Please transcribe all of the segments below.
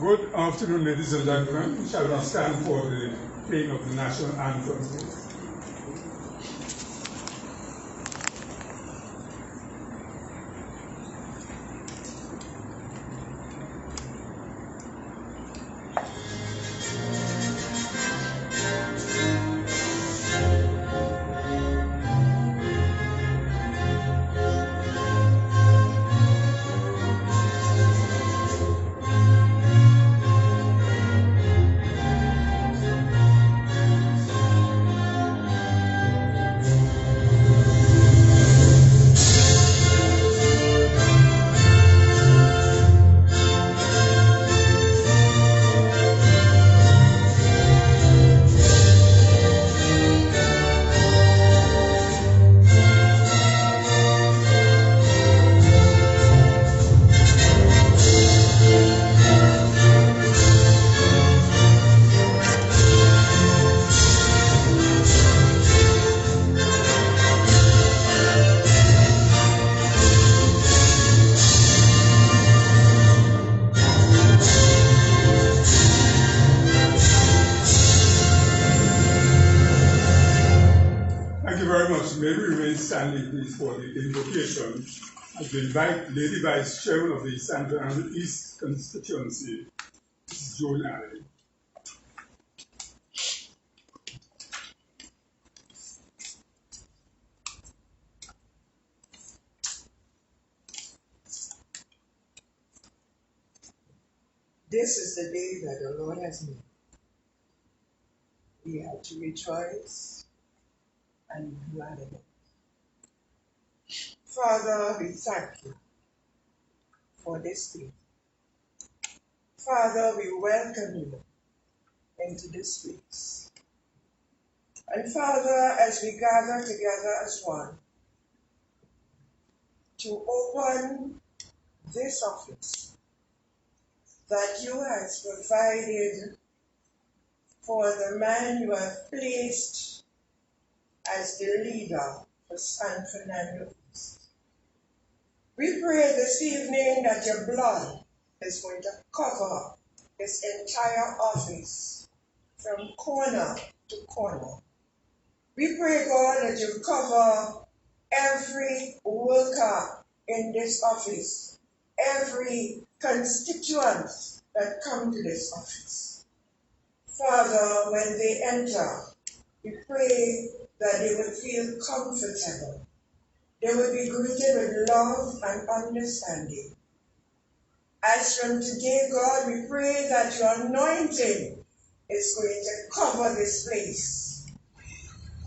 Good afternoon, ladies and gentlemen. Shall we stand for the playing of the national anthem? Thank you very much. May we remain standing, please, for the invocation. I will invite Lady Vice Chairman of the Central and East Constituency, Mrs. Joan Allen. This is the day that the Lord has made. We have to rejoice and be glad in it. Father, we thank you for this day. Father, we welcome you into this space. And Father, as we gather together as one to open this office that you have provided for the man you have placed as the leader for San Fernando. We pray this evening that your blood is going to cover this entire office from corner to corner. We pray, God, that you cover every worker in this office, every constituent that come to this office. Father, when they enter, we pray that they will feel comfortable. They will be greeted with love and understanding. As from today, God, we pray that your anointing is going to cover this place,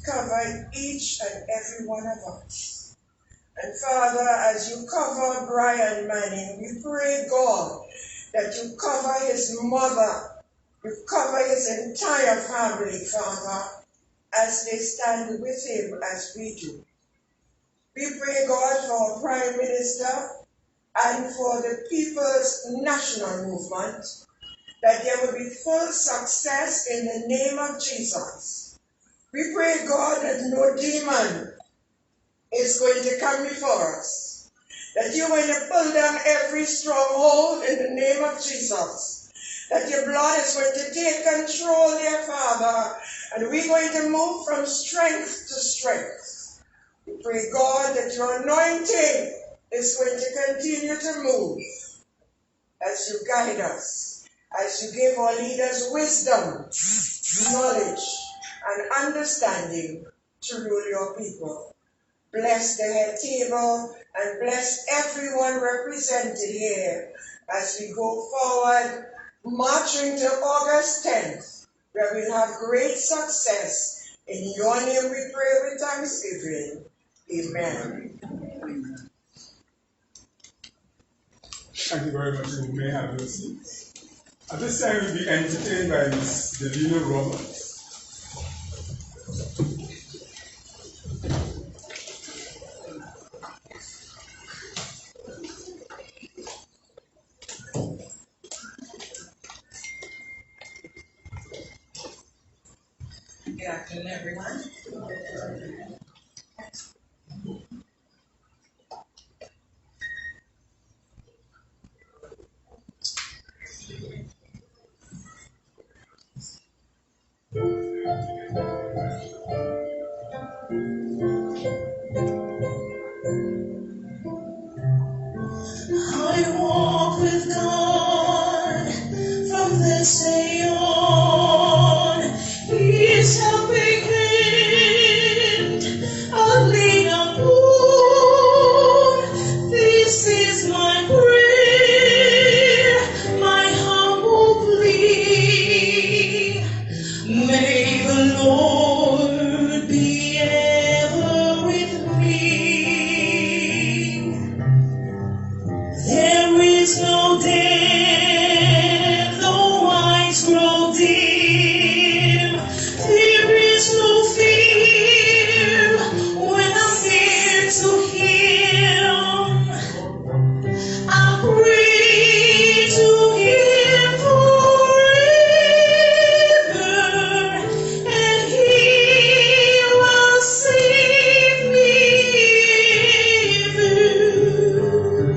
cover each and every one of us. And Father, as you cover Brian Manning, we pray, God, that you cover his mother, you cover his entire family, Father, as they stand with him as we do. We pray, God, for our Prime Minister and for the People's National Movement, that there will be full success in the name of Jesus. We pray, God, that no demon is going to come before us, that you're going to pull down every stronghold in the name of Jesus, that your blood is going to take control, dear Father, and we're going to move from strength to strength. We pray, God, that your anointing is going to continue to move as you guide us, as you give our leaders wisdom, knowledge, and understanding to rule your people. Bless the head table and bless everyone represented here as we go forward, marching to August 10th, where we'll have great success. In your name we pray with thanksgiving. Amen. Thank you very much. You may have your seats. At this time, we'll be entertained by Ms. Delina Roberts. Good afternoon, everyone. stay on His helping hand and lean upon. This is my prayer, my humble plea. May the Lord be ever with me. There is no death, though eyes grow dim. There is no fear when I'm near to Him. I'll pray to Him forever, and He will save me ever.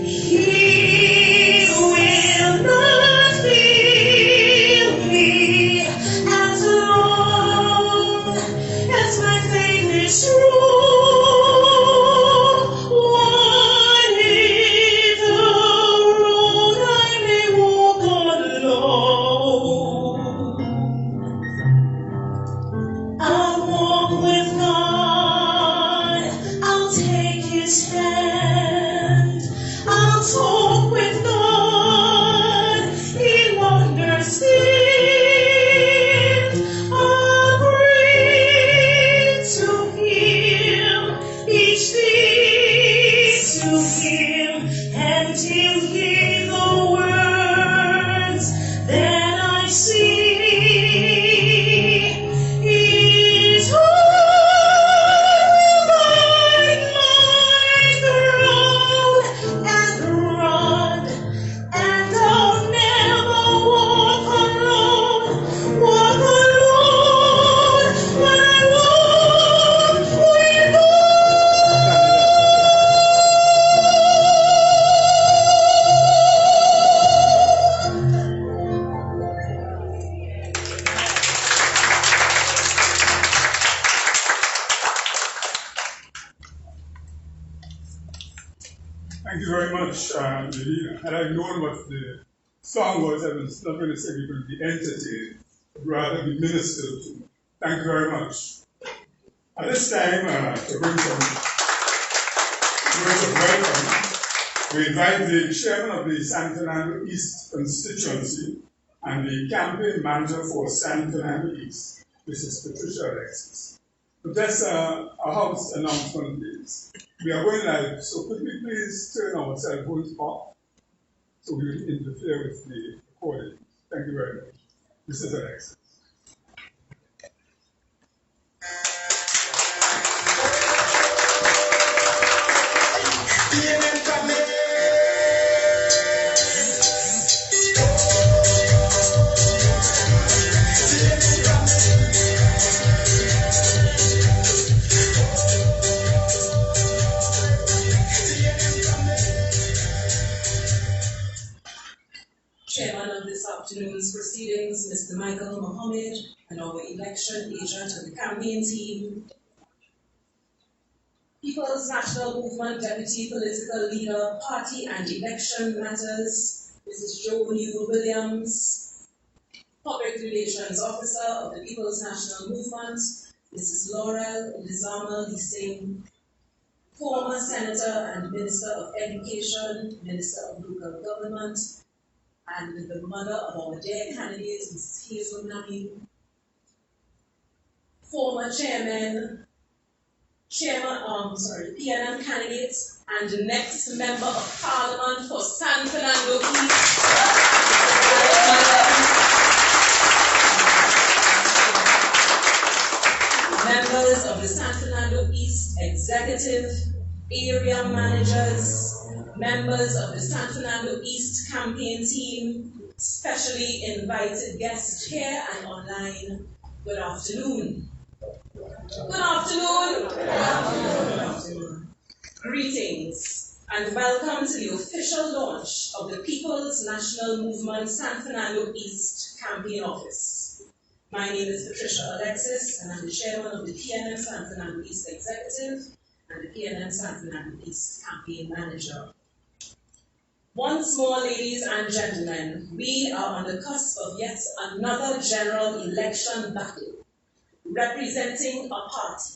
He will not fail me as long as my faith is strong. Whatever road I may walk alone, I'll walk with God, I'll take His hand, I'll talk with God, He will understand. I'll pray to Him, each thing to Him, and He'll hear the words that I sing. His heart will guide my throne and rod, and I'll never walk alone, but I walk with Thank you very much, Lily. Had I known what the song was, I was not going to say we could be entertained, but rather be ministered to. Thank you very much. At this time, to bring some words of welcome, we invite the chairman of the San Fernando East constituency and the campaign manager for San Fernando East, Mrs. Patricia Alexis. But that's a house announcement, please. We are going live, so could we please turn our cell phones off so we will interfere with the recording. Thank you very much. Mrs. Alexis. Chairman of this afternoon's proceedings, Mr. Michael Mohammed, and our election agent and the campaign team. People's National Movement Deputy Political Leader, Party and Election Matters, Mrs. Jo Newell-Williams, Public Relations Officer of the People's National Movement, Mrs. Laurel Lizama Leasing, former Senator and Minister of Education, Minister of Local Government, and the mother of our dear candidates, Mrs. Hazel Nami, former PNM candidates, and the next member of Parliament for San Fernando East, members of the San Fernando East Executive, area managers, members of the San Fernando East campaign team, specially invited guests here and online, good afternoon. Good afternoon. Good afternoon. Good afternoon. Greetings and welcome to the official launch of the People's National Movement San Fernando East campaign office. My name is Patricia Alexis and I'm the chairman of the PNM San Fernando East Executive and the PNM San Fernando East campaign manager. Once more, ladies and gentlemen, we are on the cusp of yet another general election battle, representing a party,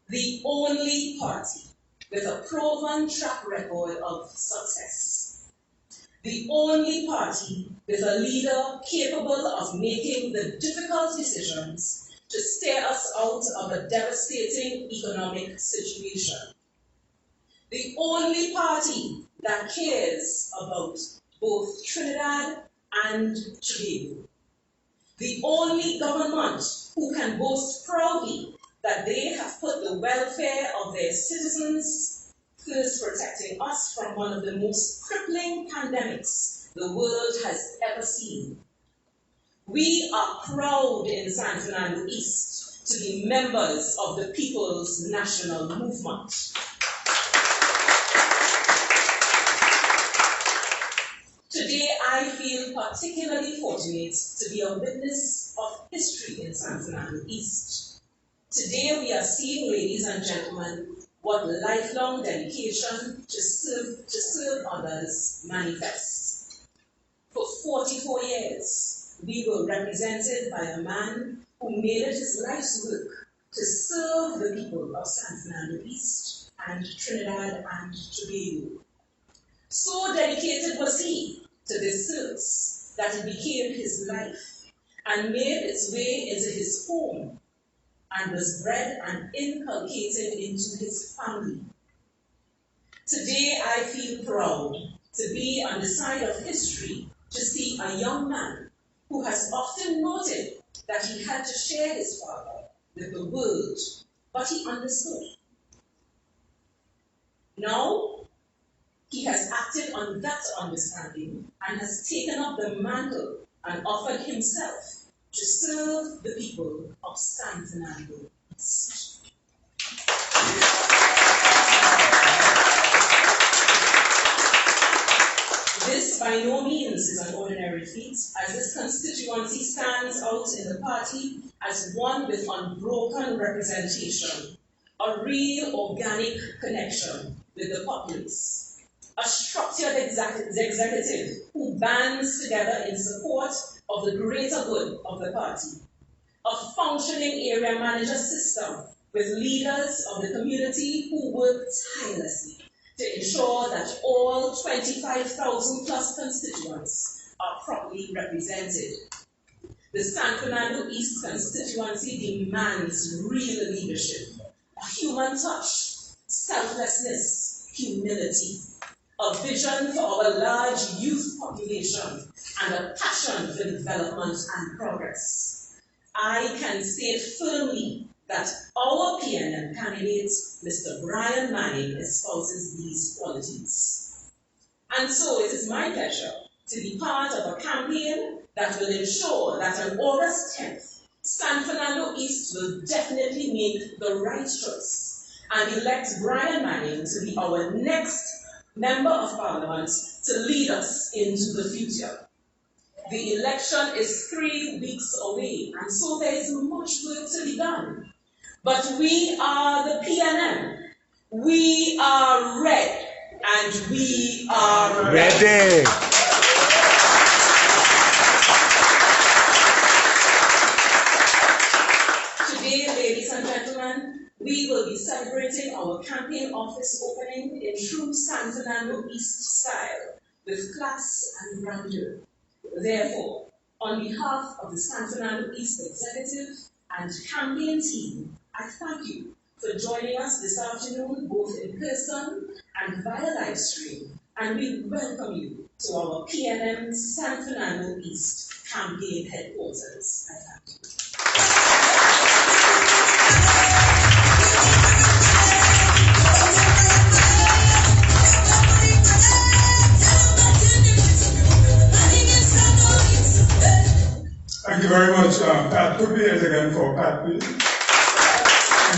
the only party with a proven track record of success, the only party with a leader capable of making the difficult decisions to steer us out of a devastating economic situation, the only party that cares about both Trinidad and Tobago, the only government who can boast proudly that they have put the welfare of their citizens first, protecting us from one of the most crippling pandemics the world has ever seen. We are proud in San Fernando East to be members of the People's National Movement. Today, I feel particularly fortunate to be a witness of history in San Fernando East. Today, we are seeing, ladies and gentlemen, what lifelong dedication to serve others manifests. For 44 years, we were represented by a man who made it his life's work to serve the people of San Fernando East and Trinidad and Tobago. So dedicated was he to this service that it became his life and made its way into his home and was bred and inculcated into his family. Today, I feel proud to be on the side of history to see a young man who has often noted that he had to share his father with the world, but he understood. Now, he has acted on that understanding and has taken up the mantle and offered himself to serve the people of San Fernando East. This by no means is an ordinary feat, as this constituency stands out in the party as one with unbroken representation, a real organic connection with the populace, a structured executive who bands together in support of the greater good of the party, a functioning area manager system with leaders of the community who work tirelessly to ensure that all 25,000 plus constituents are properly represented. The San Fernando East constituency demands real leadership, a human touch, selflessness, humility, a vision for our large youth population, and a passion for development and progress. I can state firmly that our PNM candidate, Mr. Brian Manning, espouses these qualities. And so it is my pleasure to be part of a campaign that will ensure that on August 10th, San Fernando East will definitely make the right choice and elect Brian Manning to be our next Member of Parliament to lead us into the future. The election is 3 weeks away, and so there is much work to be done. But we are the PNM. We are red, and we are ready. Today, ladies and gentlemen, we will be celebrating our campaign office opening in true San Fernando East style, with class and grandeur. Therefore, on behalf of the San Fernando East Executive and campaign team, I thank you for joining us this afternoon, both in person and via live stream, and we welcome you to our PNM San Fernando East campaign headquarters. I thank you. Thank you very much, Pat. 2 years again for Pat, please. Thank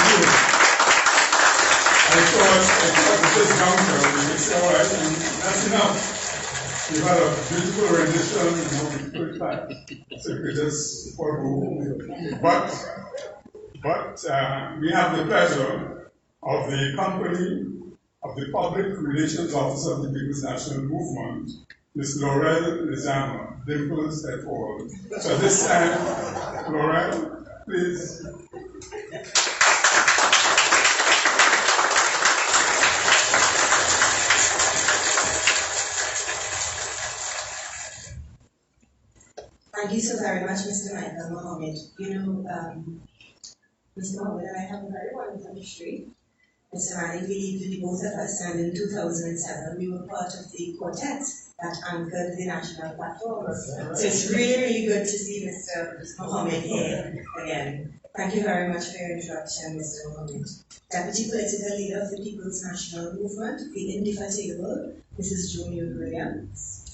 you. I thought at this juncture we would say, all right, and that's enough. We've had a beautiful rendition and beautiful time. So we could just follow. But we have the pleasure of the company of the Public Relations Officer of the People's National Movement, Ms. Laurel Lizama, Dimples et al. So this time, Laurel, please. Thank you so very much, Mr. Michael Mohammed. You know, Mr. Mohammed and I have a very wonderful history. Mr. Manning, we both of us, and in 2007, we were part of the quartet that anchored the national platform. So it's really, really good to see Mr. Mohammed here again. Thank you very much for your introduction, Mr. Mohammed. Deputy Political Leader of the People's National Movement, the indefatigable Mrs. Junior Williams.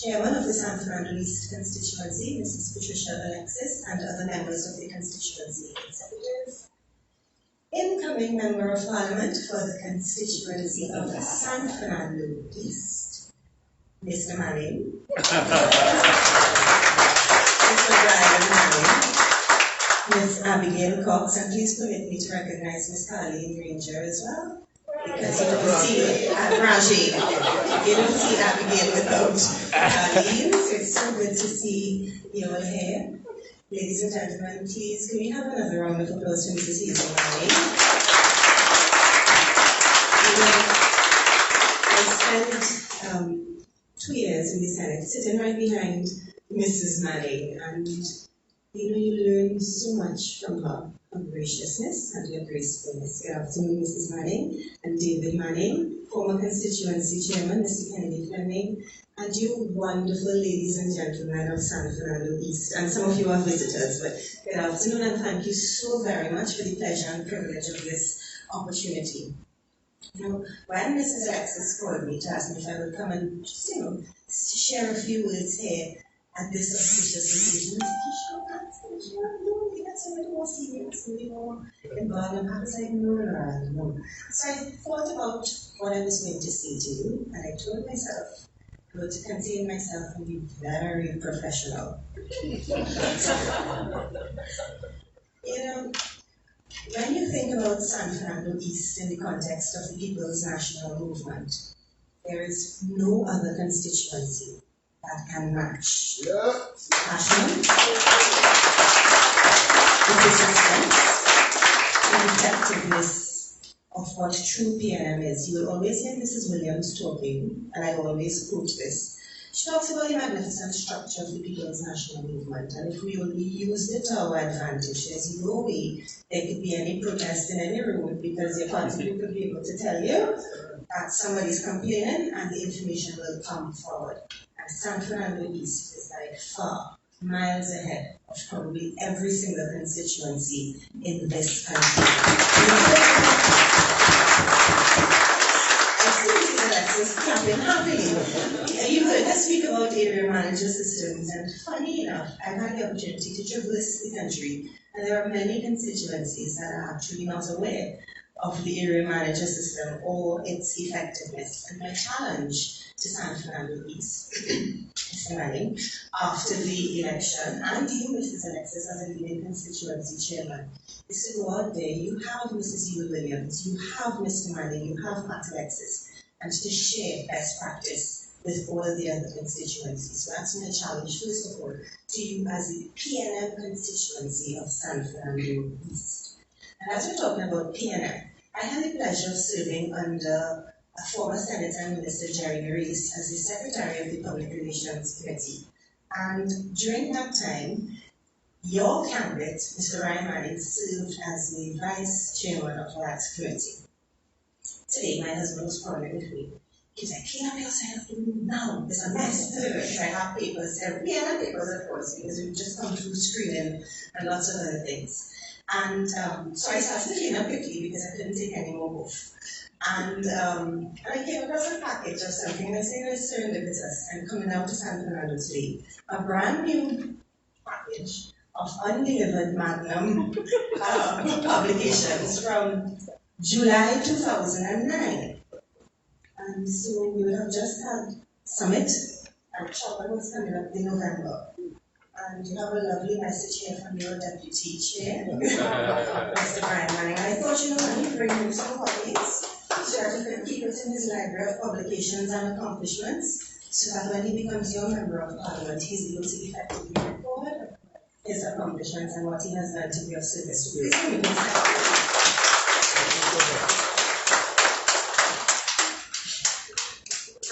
Chairman of the San Fernando East constituency, Mrs. Patricia Alexis, and other members of the constituency executive. Incoming Member of Parliament for the constituency of San Fernando East, Mr. Manning. Mr. Brian Manning. Ms. Abigail Cox, and please permit me to recognize Ms. Carleen Granger as well. Because you don't see Rajay, you don't see Abigail without Carleen, so it's so good to see you all here. Ladies and gentlemen, please, can we have another round of applause for Mrs. Hazel Manning? I spent 2 years in the Senate, sitting right behind Mrs. Manning, and you know, you learn so much from her graciousness and her gracefulness. Good afternoon, Mrs. Manning and David Manning, former constituency chairman, Mr. Kennedy Fleming, and you wonderful ladies and gentlemen of San Fernando East. And some of you are visitors, but good afternoon and thank you so very much for the pleasure and privilege of this opportunity. You know, when Mrs. Alexis called me to ask me if I would come and just, you know, share a few words here at this auspicious occasion, I said, that's a little more serious, a little more involved. And I was like, no. So I thought about what I was going to say to you, and I told myself, I was to contain myself and be very professional. You know, when you think about San Fernando East in the context of the People's National Movement, there is no other constituency that can match passion, the persistence, and effectiveness of what true PNM is. You will always hear Mrs. Williams talking, and I always quote this. She talks about the magnificent structure of the People's National Movement, and if we only used it to our advantage, there's no way there could be any protest in any room, because your party group would be able to tell you that somebody's complaining and the information will come forward. And San Fernando East is by far miles ahead of probably every single constituency in this country. Clapping happily. You heard us speak about area manager systems, and funny enough, I've had the opportunity to traverse the country, and there are many constituencies that are actually not aware of the area manager system or its effectiveness. And my challenge to San Fernando East, Mr. Manning, after the election, and you, Mrs. Alexis, as a leading constituency chairman, is to go out there. You have Mrs. Eva Williams, you have Mr. Manning, you have Pat Alexis, and to share best practice with all the other constituencies. So that's my challenge, first of all, to you as the PNM constituency of San Fernando East. And as we're talking about PNM, I had the pleasure of serving under a former Senator and Minister Jerry Grace as the Secretary of the Public Relations Committee. And during that time, your candidate, Mr. Ryan Manning, served as the Vice Chairman of that committee. Today, my husband was quarreling with me. He was like, clean up your side of the room now. There's a mess. I have papers. We have papers, of course, because we've just come through screening and lots of other things. And so I started to clean up quickly because I couldn't take any more off. And I came across a package of something, and I said, it's serendipitous. I'm coming out to San Fernando today. A brand new package of undelivered Magnum publications from July 2009. And so we would have just had Summit, and Chopper was coming up in November. And you have a lovely message here from your deputy chair, Mr. Brian Manning. I thought, you know, let me bring him some holidays. that he could keep it in his library of publications and accomplishments, so that when he becomes your member of parliament, he's able to effectively record his accomplishments and what he has done to be of service. So please give me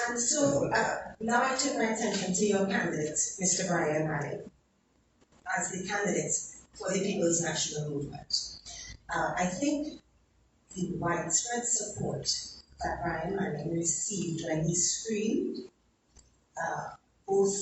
And so now I turn my attention to your candidate, Mr. Brian Manning, as the candidate for the People's National Movement. I think the widespread support that Brian Manning received when he screamed, both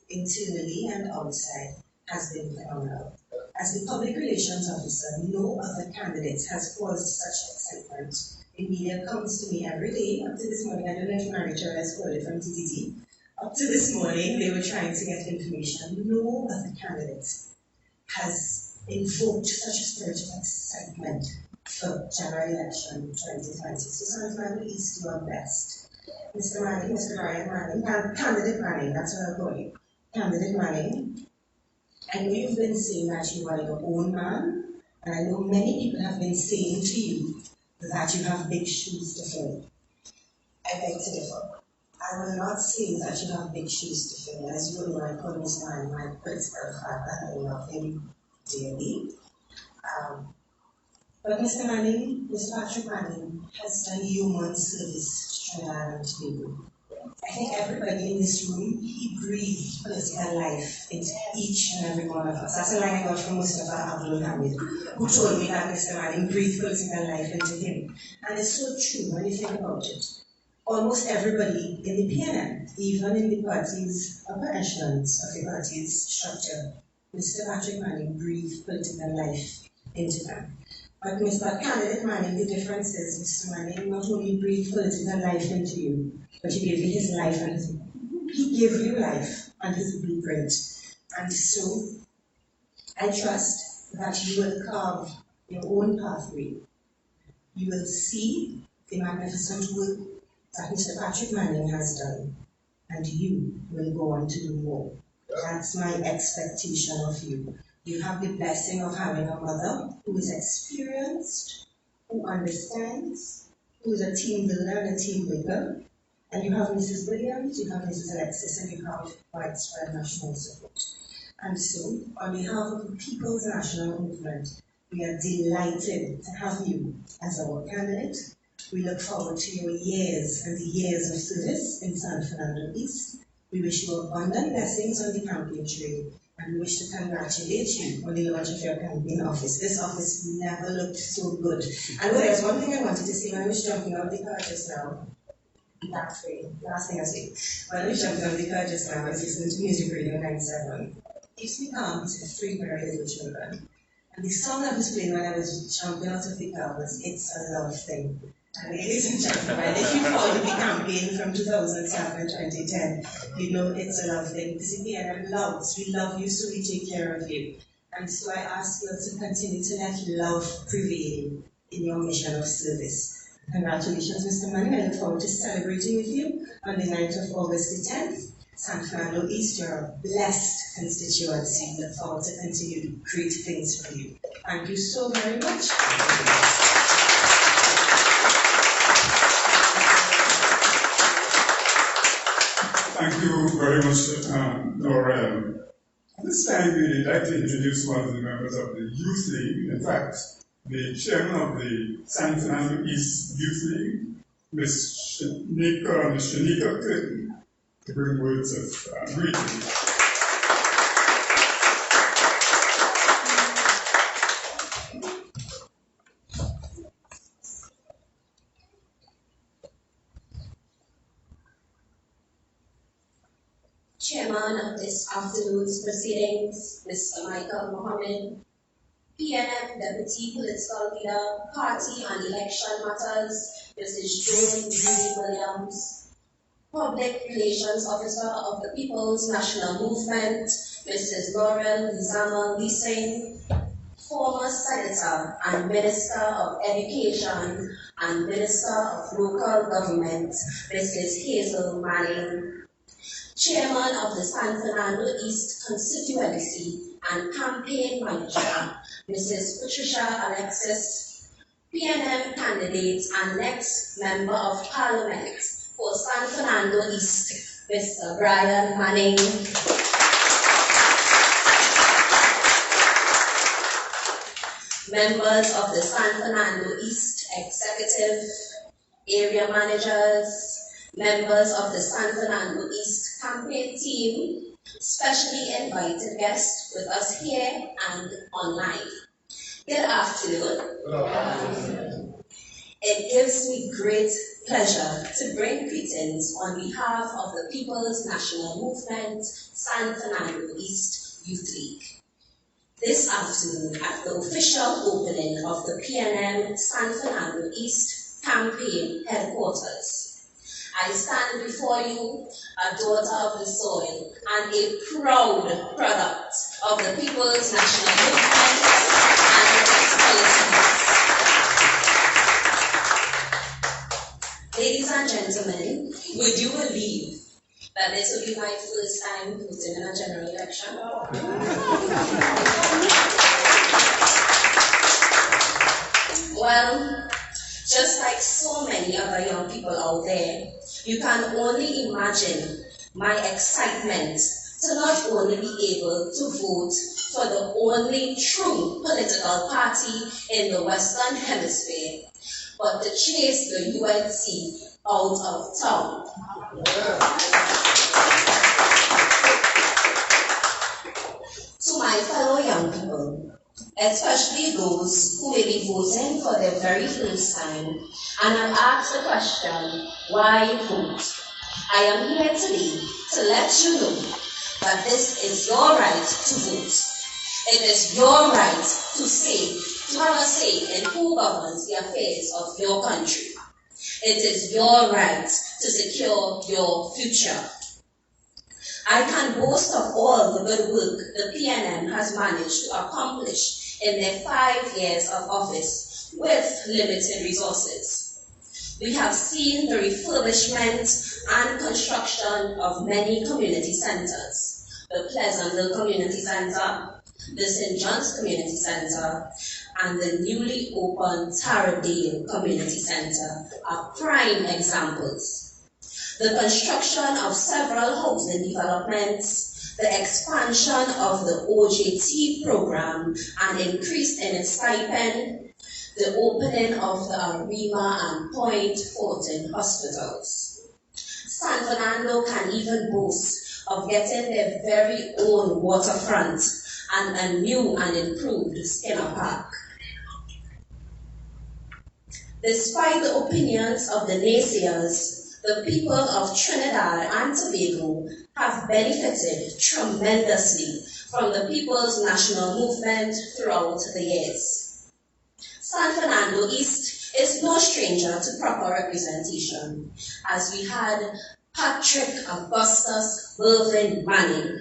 internally and outside, has been phenomenal. As the public relations officer, no other candidate has caused such excitement. The media comes to me every day. Up to this morning, I don't know if Marita has called it from TTT. Up to this morning, they were trying to get information. No other candidate has invoked such a spirit of excitement for general election 2020. So San East, you are best. Mr. Manning, Mr. Brian Manning, Candidate Manning, that's what I'll call you. Candidate Manning, I know you've been saying that you are your own man, and I know many people have been saying to you that you have big shoes to fill. I beg to differ. I will not say that you have big shoes to fill. As you know, I call Mr. Manning my principal father, and I love him dearly. But Mr. Manning, Mr. Patrick Manning, has done human service to Trinidad and Tobago. I think everybody in this room, he breathed political life into each and every one of us. That's a line I got from Mustafa Abdul Hamid, who told me that Mr. Manning breathed political life into him. And it's so true when you think about it. Almost everybody in the PNM, even in the party's upper echelons of the party's structure, Mr. Patrick Manning breathed political life into them. But Mr. Candidate Manning, the difference is Mr. Manning not only breathed political life into you, but he gave you his life and he gave you life and his blueprint. And so I trust that you will carve your own pathway. You will see the magnificent work that Mr. Patrick Manning has done, and you will go on to do more. That's my expectation of you. You have the blessing of having a mother who is experienced, who understands, who is a team builder and a team maker. And you have Mrs. Williams, you have Mrs. Alexis, and you have widespread national support. And so, on behalf of the People's National Movement, we are delighted to have you as our candidate. We look forward to your years and the years of service in San Fernando East. We wish you abundant blessings on the campaign trail. And we wish to congratulate you on the launch of your campaign office. This office never looked so good. And there's one thing I wanted to say when I was jumping out the car just now. Last thing I say. When I was jumping out the car just now, I was listening to Music Radio 97. Keeps me calm to 3 very little children. And the song that was playing when I was jumping out of the car was It's a Love Thing. And ladies and gentlemen, if you followed the campaign from 2007 to 2010, you know it's a love thing. Because again, we love you, so we take care of you. And so I ask you to continue to let love prevail in your mission of service. Congratulations, Mr. Manning. I look forward to celebrating with you on the 9th of August the 10th. San Fernando East, you're a blessed constituency. Look forward to continue to great things for you. Thank you so very much. Thank you very much, Laurel. At this time, we'd like to introduce one of the members of the Youth League. In fact, the chairman of the San Fernando East Youth League, Ms. Shanika Clifton, to bring words of greeting. Chairman of this afternoon's proceedings, Mr. Michael Mohammed, PNM Deputy Political Leader, Party and Election Matters, Mrs. Joan G. Williams, Public Relations Officer of the People's National Movement, Mrs. Laurel Lizama Leasing, former Senator and Minister of Education and Minister of Local Government, Mrs. Hazel Manning, Chairman of the San Fernando East Constituency and Campaign Manager, Mrs. Patricia Alexis, PNM candidate and next Member of Parliament for San Fernando East, Mr. Brian Manning. Members of the San Fernando East Executive, area managers, members of the San Fernando East campaign team, specially invited guests with us here and online. Good afternoon. It gives me great pleasure to bring greetings on behalf of the People's National Movement San Fernando East Youth League. This afternoon, at the official opening of the PNM San Fernando East campaign headquarters, I stand before you, a daughter of the soil and a proud product of the People's National Movement and its policies. Ladies and gentlemen, would you believe that this will be my first time voting in a general election? Well, just like so many other young people out there, you can only imagine my excitement to not only be able to vote for the only true political party in the Western Hemisphere, but to chase the UNC out of town. To my fellow young people, especially those who may be voting for the very first time and have asked the question, why vote? I am here today to let you know that this is your right to vote. It is your right to have a say in who governs the affairs of your country. It is your right to secure your future. I can boast of all the good work the PNM has managed to accomplish in their 5 years of office with limited resources. We have seen the refurbishment and construction of many community centers: the Pleasantville Community Center, the St. John's Community Center, and the newly opened Taradale Community Center are prime examples. The construction of several housing developments, the expansion of the OJT program and increase in its stipend, the opening of the Arima and Point Fortin hospitals. San Fernando can even boast of getting their very own waterfront and a new and improved Skinner Park. Despite the opinions of the naysayers, the people of Trinidad and Tobago have benefited tremendously from the People's National Movement throughout the years. San Fernando East is no stranger to proper representation, as we had Patrick Augustus Mervyn Manning,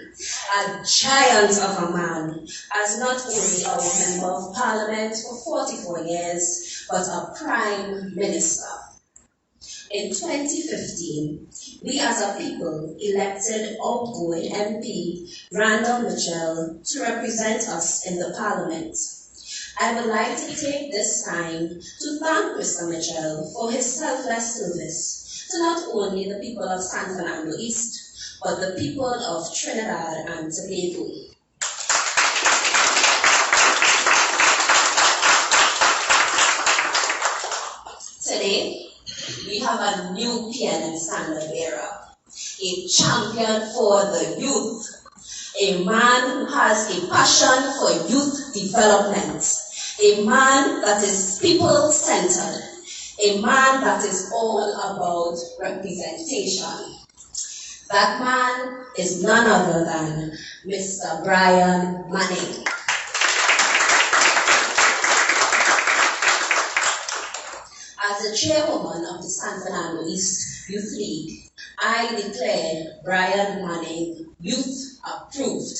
a giant of a man, as not only our Member of Parliament for 44 years, but a Prime Minister. In 2015, we as a people elected outgoing MP Randall Mitchell to represent us in the Parliament. I would like to take this time to thank Mr. Mitchell for his selfless service to not only the people of San Fernando East, but the people of Trinidad and Tobago. Today, we have a new PNM standard bearer, a champion for the youth, a man who has a passion for youth development, a man that is people-centered, a man that is all about representation. That man is none other than Mr. Brian Manning. As the chairwoman of the San Fernando East Youth League, I declare Brian Manning youth approved.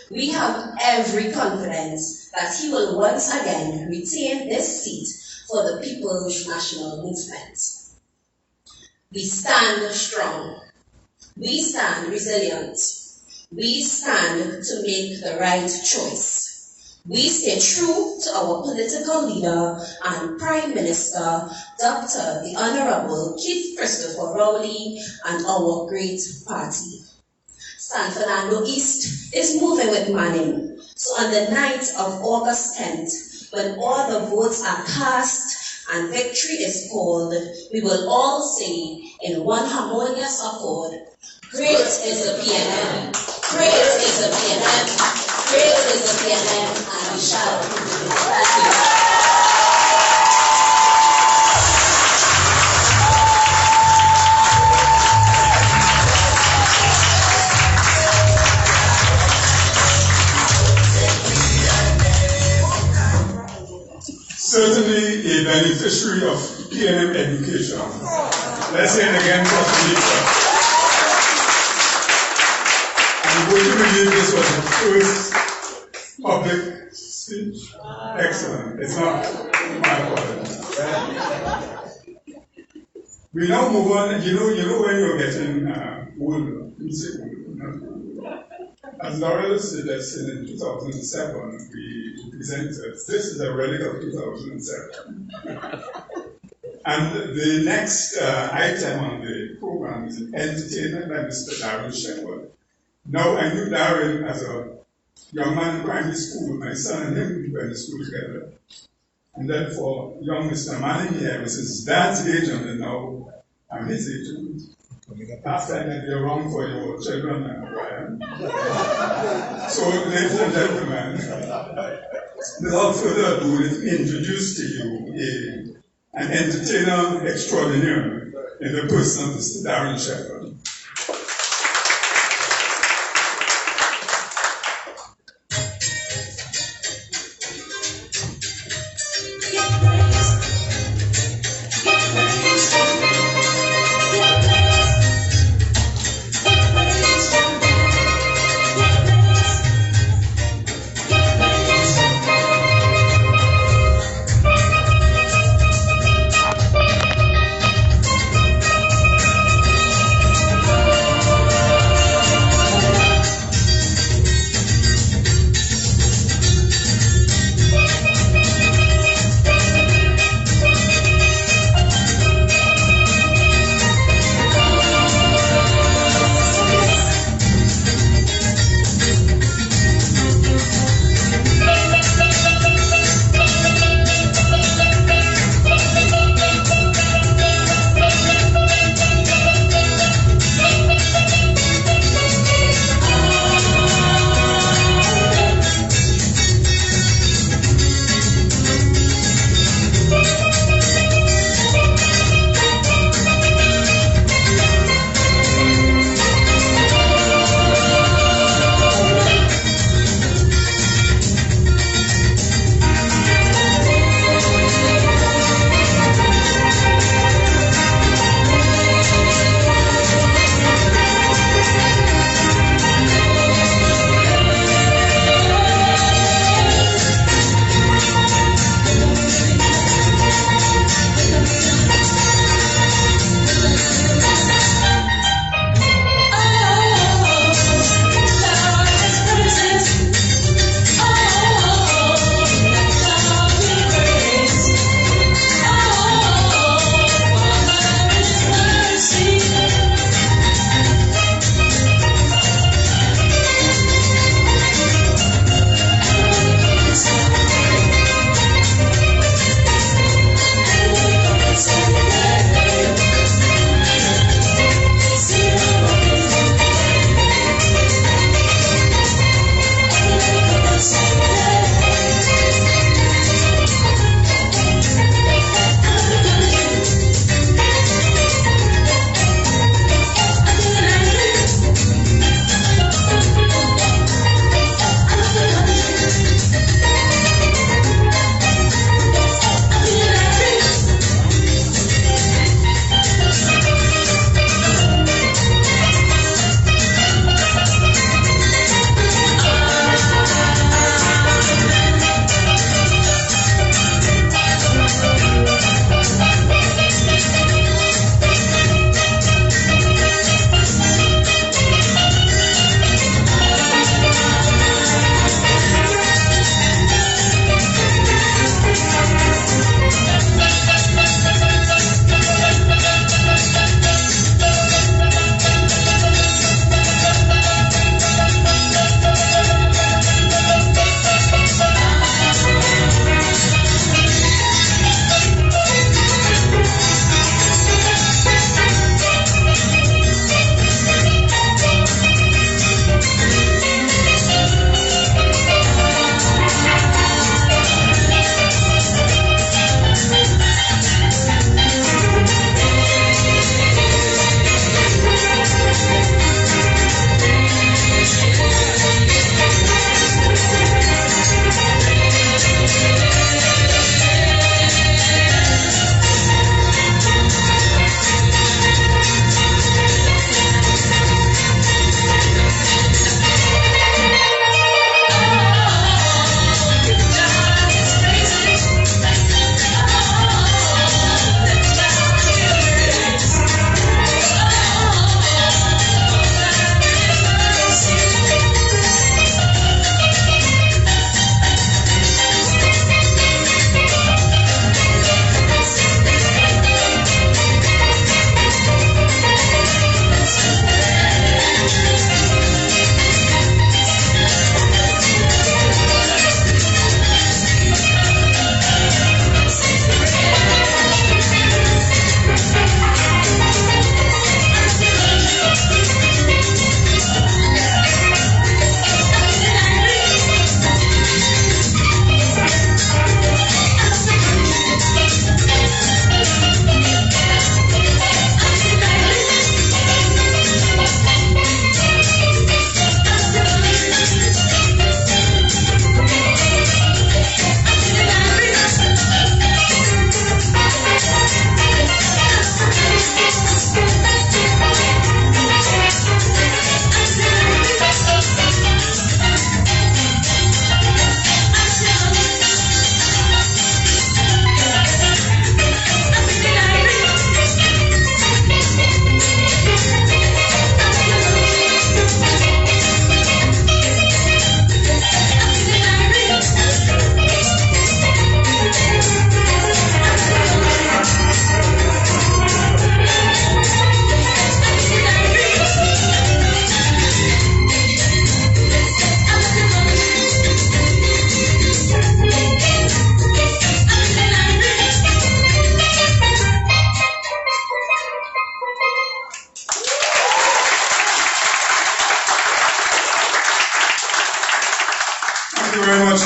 We have every confidence that he will once again retain this seat for the People's National Movement. We stand strong. We stand resilient. We stand to make the right choice. We stay true to our political leader and Prime Minister, Dr. the Honorable Keith Christopher Rowley, and our great party. San Fernando East is moving with Manning. So on the night of August 10th, when all the votes are cast and victory is called, we will all say in one harmonious accord, great is the PNM, great is the PNM, great is the PNM, and we shall continue. Thank you. Certainly a beneficiary of PNM education. Let's hear it again for Clifton. I'm going to believe this was the first public speech. Excellent. It's not my fault. We now move on. You know when you're getting older, you say older. As Laurel suggested in 2007, we presented, this is a relic of 2007. And the next item on the program is entertainment by Mr. Darren Shepherd. Now, I knew Darren as a young man in primary school. My son and him went to school together. And then for young Mr. Manning here, it was his dad's age, and now I'm his age. After I may be wrong for your children, Brian. So, ladies and gentlemen, without further ado, let me introduce to you an entertainer extraordinaire in the person of Mr. Darren Shepherd.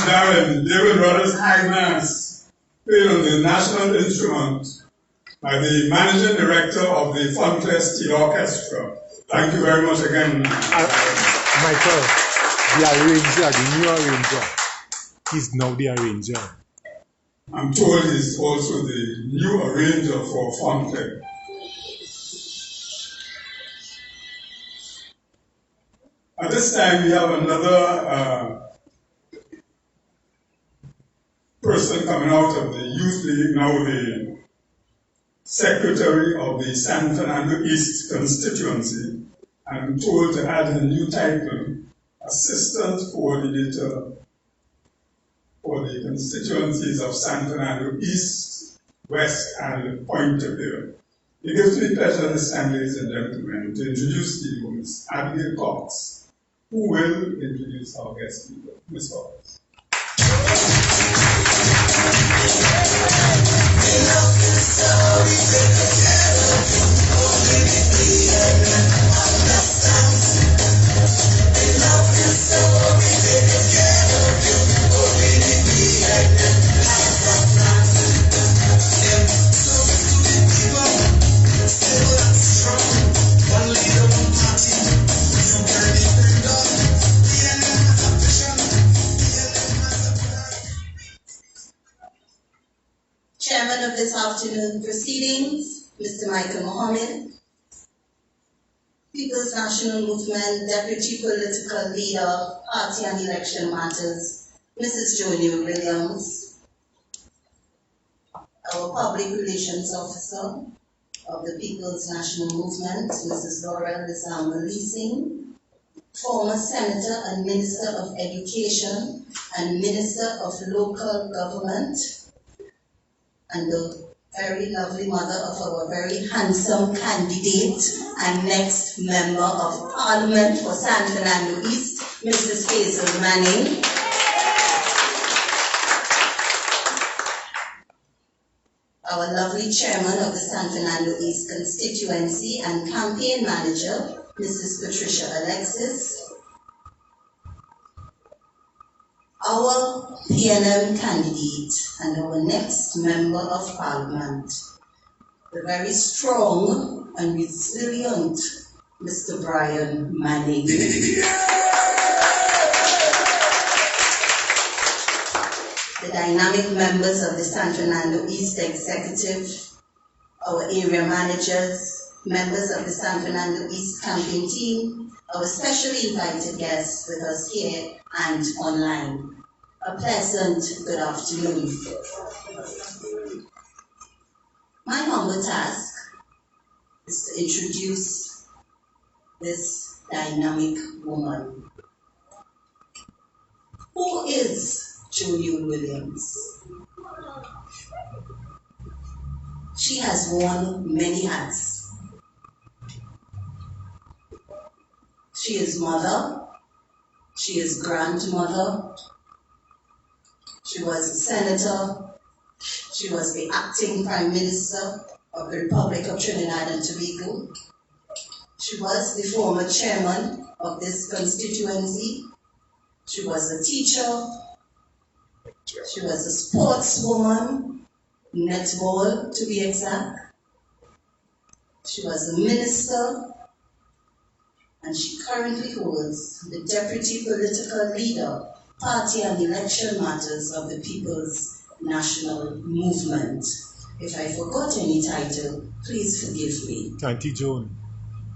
Darren, David Brothers High Mass, played on the national instrument by the managing director of the Fontclair Steel Orchestra. Thank you very much again. Michael, the arranger, the new arranger, he's now the arranger. I'm told he's also the new arranger for Fontclair. At this time, we have another person coming out of the Youth League, now the Secretary of the San Fernando East constituency. I'm told to add a new title, Assistant Coordinator for the constituencies of San Fernando East, West, and Point of View. It gives me pleasure this time, ladies and gentlemen, to introduce to you Ms. Abigail Cox, who will introduce our guest speaker. Ms. Cox. Chairman of this afternoon proceedings, Mr. Michael Mohammed, People's National Movement Deputy Political Leader, Party and Election Matters, Mrs. Joni Williams, our Public Relations Officer of the People's National Movement, Mrs. Laurel Lizamba Leasing, former Senator and Minister of Education and Minister of Local Government, and the very lovely mother of our very handsome candidate and next Member of Parliament for San Fernando East, Mrs. Hazel Manning. Our lovely Chairman of the San Fernando East constituency and campaign manager, Mrs. Patricia Alexis. Our PNM candidate and our next Member of Parliament, the very strong and resilient Mr. Brian Manning. The dynamic members of the San Fernando East Executive, our area managers, members of the San Fernando East campaign team, our specially invited guests with us here and online. A pleasant good afternoon. My humble task is to introduce this dynamic woman. Who is Joni Williams? She has worn many hats. She is mother, she is grandmother, she was a senator, she was the acting Prime Minister of the Republic of Trinidad and Tobago, she was the former chairman of this constituency, she was a teacher, she was a sportswoman, netball to be exact, she was a minister, and she currently holds the Deputy Political Leader, Party and Election Matters of the People's National Movement. If I forgot any title, please forgive me. Auntie Joan.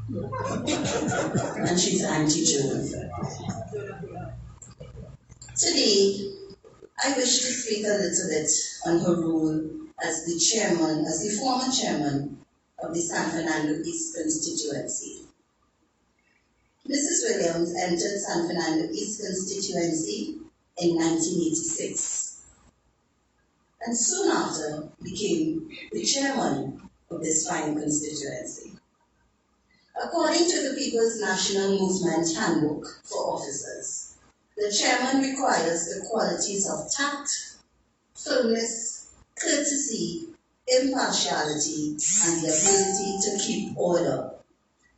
And she's Auntie Joan. Today, I wish to speak a little bit on her role as the chairman, as the former chairman of the San Fernando East constituency. Mrs. Williams entered San Fernando East constituency in 1986 and soon after became the chairman of this fine constituency. According to the People's National Movement Handbook for Officers, the chairman requires the qualities of tact, firmness, courtesy, impartiality, and the ability to keep order.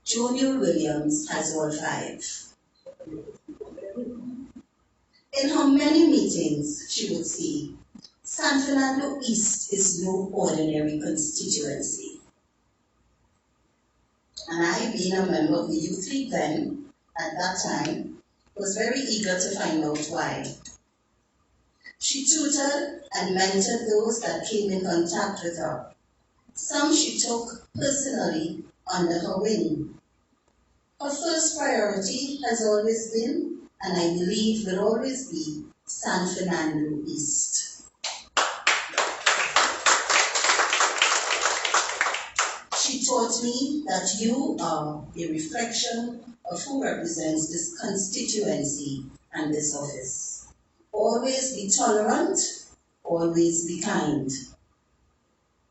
Joni Williams has all five. In her many meetings, she would say, San Fernando East is no ordinary constituency. And I, being a member of the Youth League then, at that time, was very eager to find out why. She tutored and mentored those that came in contact with her. Some she took personally under her wing. Her first priority has always been, and I believe will always be, San Fernando East. She taught me that you are a reflection of who represents this constituency and this office. Always be tolerant, always be kind.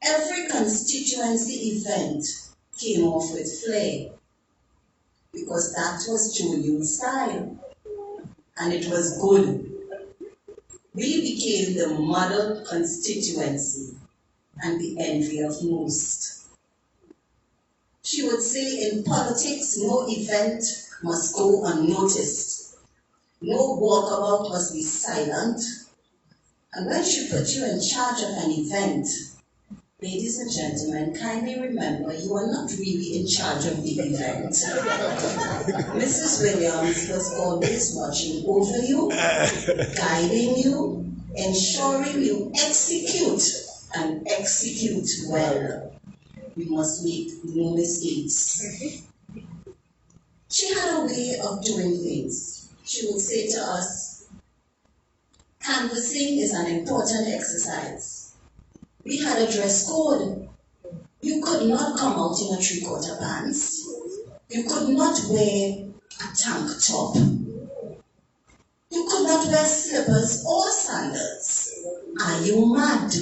Every constituency event came off with flair because that was Julian's style, and it was good. We became the model constituency and the envy of most. She would say in politics, no event must go unnoticed. No walkabout must be silent. And when she put you in charge of an event, ladies and gentlemen, kindly remember you are not really in charge of the event. Mrs. Williams was always watching over you, guiding you, ensuring you execute and execute well. We must make no mistakes. She had a way of doing things. She would say to us, canvassing is an important exercise. We had a dress code. You could not come out in a 3/4 pants. You could not wear a tank top. You could not wear slippers or sandals. Are you mad?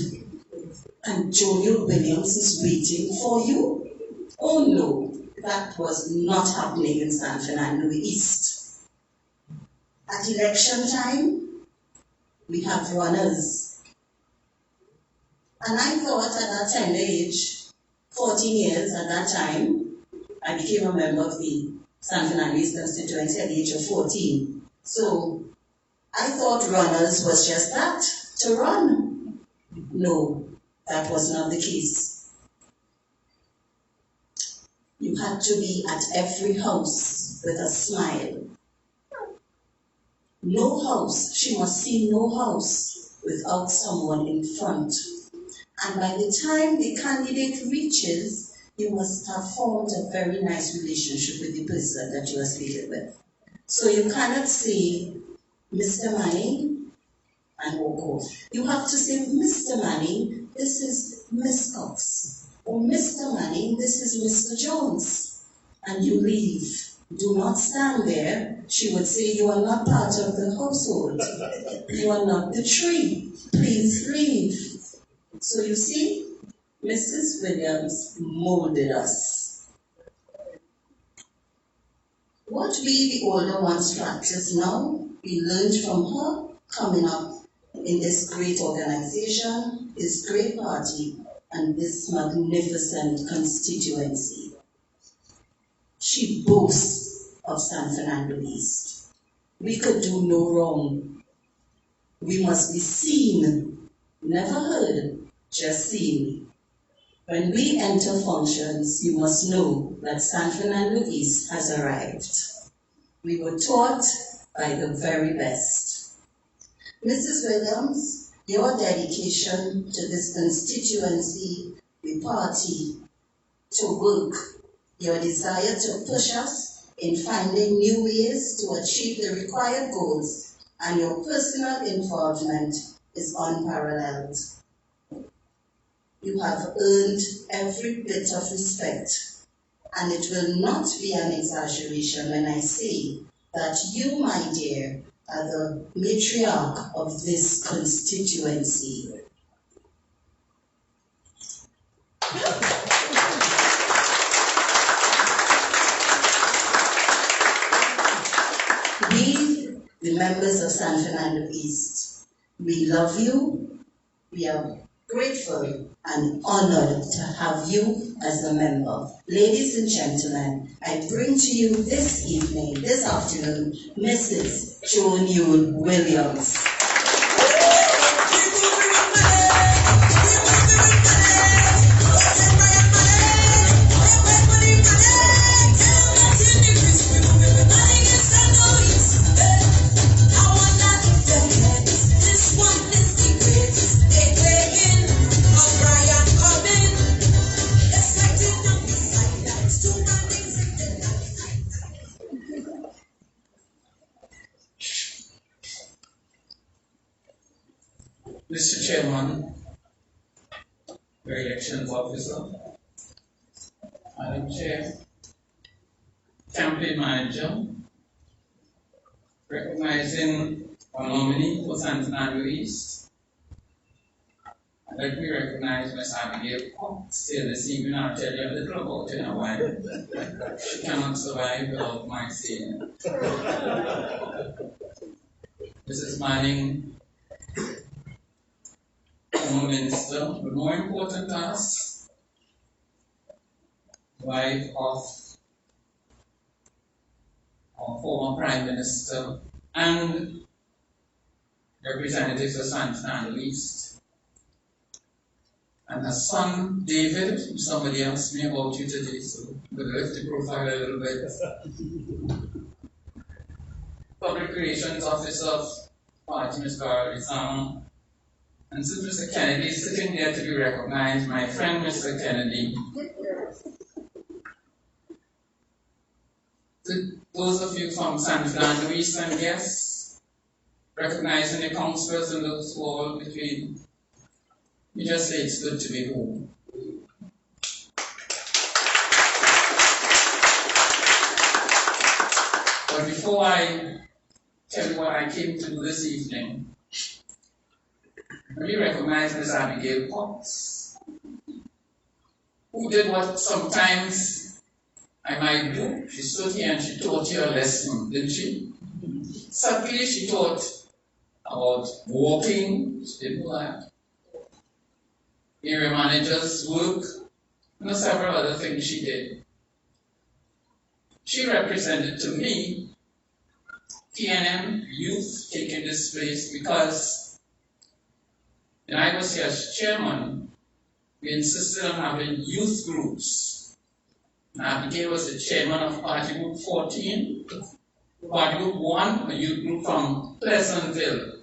And Junior Williams is waiting for you? Oh no, that was not happening in San Fernando East. At election time, we have runners. And I thought at that tender age, 14 years at that time, I became a member of the San Fernando East constituency at the age of 14. So I thought runners was just that, to run. No. That was not the case. You had to be at every house with a smile. No house, she must see no house without someone in front. And by the time the candidate reaches, you must have formed a very nice relationship with the person that you are speaking with. So you cannot say, Mr. Manning, and walk off. You have to say, Mr. Manning, this is Miss Cox. Or Mr. Manning, this is Mr. Jones. And you leave. Do not stand there. She would say, you are not part of the household. You are not the tree. Please leave. So you see, Mrs. Williams molded us. What we, the older ones, practice now, we learned from her coming up in this great organization, this great party, and this magnificent constituency. She boasts of San Fernando East. We could do no wrong. We must be seen, never heard, just seen. When we enter functions, you must know that San Fernando East has arrived. We were taught by the very best. Mrs. Williams, your dedication to this constituency, the party, to work, your desire to push us in finding new ways to achieve the required goals, and your personal involvement is unparalleled. You have earned every bit of respect, and it will not be an exaggeration when I say that you, my dear, are the matriarch of this constituency. We, the members of San Fernando East, we love you. We are grateful and honored to have you as the member. Ladies and gentlemen, I bring to you this evening, this afternoon, Mrs. Joan Yule Williams. Mr. Chairman, the Elections Officer, Madam Chair, Campaign Manager, recognizing our nominee for San Fernando East, let me recognize Ms. Abigail Cox here this evening. I'll tell you a little about her in a while. She cannot survive without my saying it. Mrs. Manning, former minister, but more important to us, wife of our former Prime Minister and representatives of San Fernando East, and her son David, who somebody asked me about you today, so I'm going to lift the profile a little bit. Public Relations Officer of Party, Mr. Arizona. And since Mr. Kennedy is sitting there to be recognized, my friend Mr. Kennedy, to those of you from San Fernando East and guests, recognizing the councillors and those who are all between, we just say it's good to be home. But before I tell you what I came to do this evening, we recognize Ms. Abigail Cox, who did what sometimes I might do. She stood here and she taught you a lesson, didn't she? Subtly, she taught about walking, she did that, area managers' work, and several other things she did. She represented to me PNM youth taking this place because when I was here as chairman, we insisted on having youth groups. And Abigail was the chairman of Party Group 14, Party Group 1, a youth group from Pleasantville.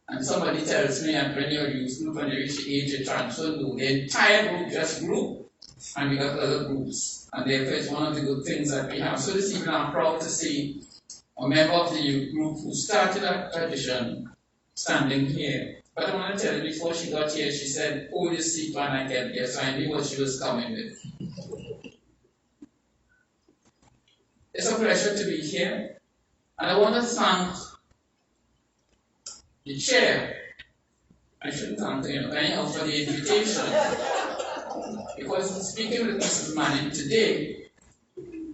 And somebody tells me that when you're a youth group and you reach the age of transfer, the entire group just grew, and we got other groups. And therefore, it's one of the good things that we have. So this evening, I'm proud to see a member of the youth group who started that tradition standing here. But I want to tell you, before she got here, she said, hold your seat when I get there, so I knew what she was coming with. It's a pleasure to be here, and I want to thank the chair. I shouldn't thank him, anyhow, for the invitation. Because in speaking with Mrs. Manning today,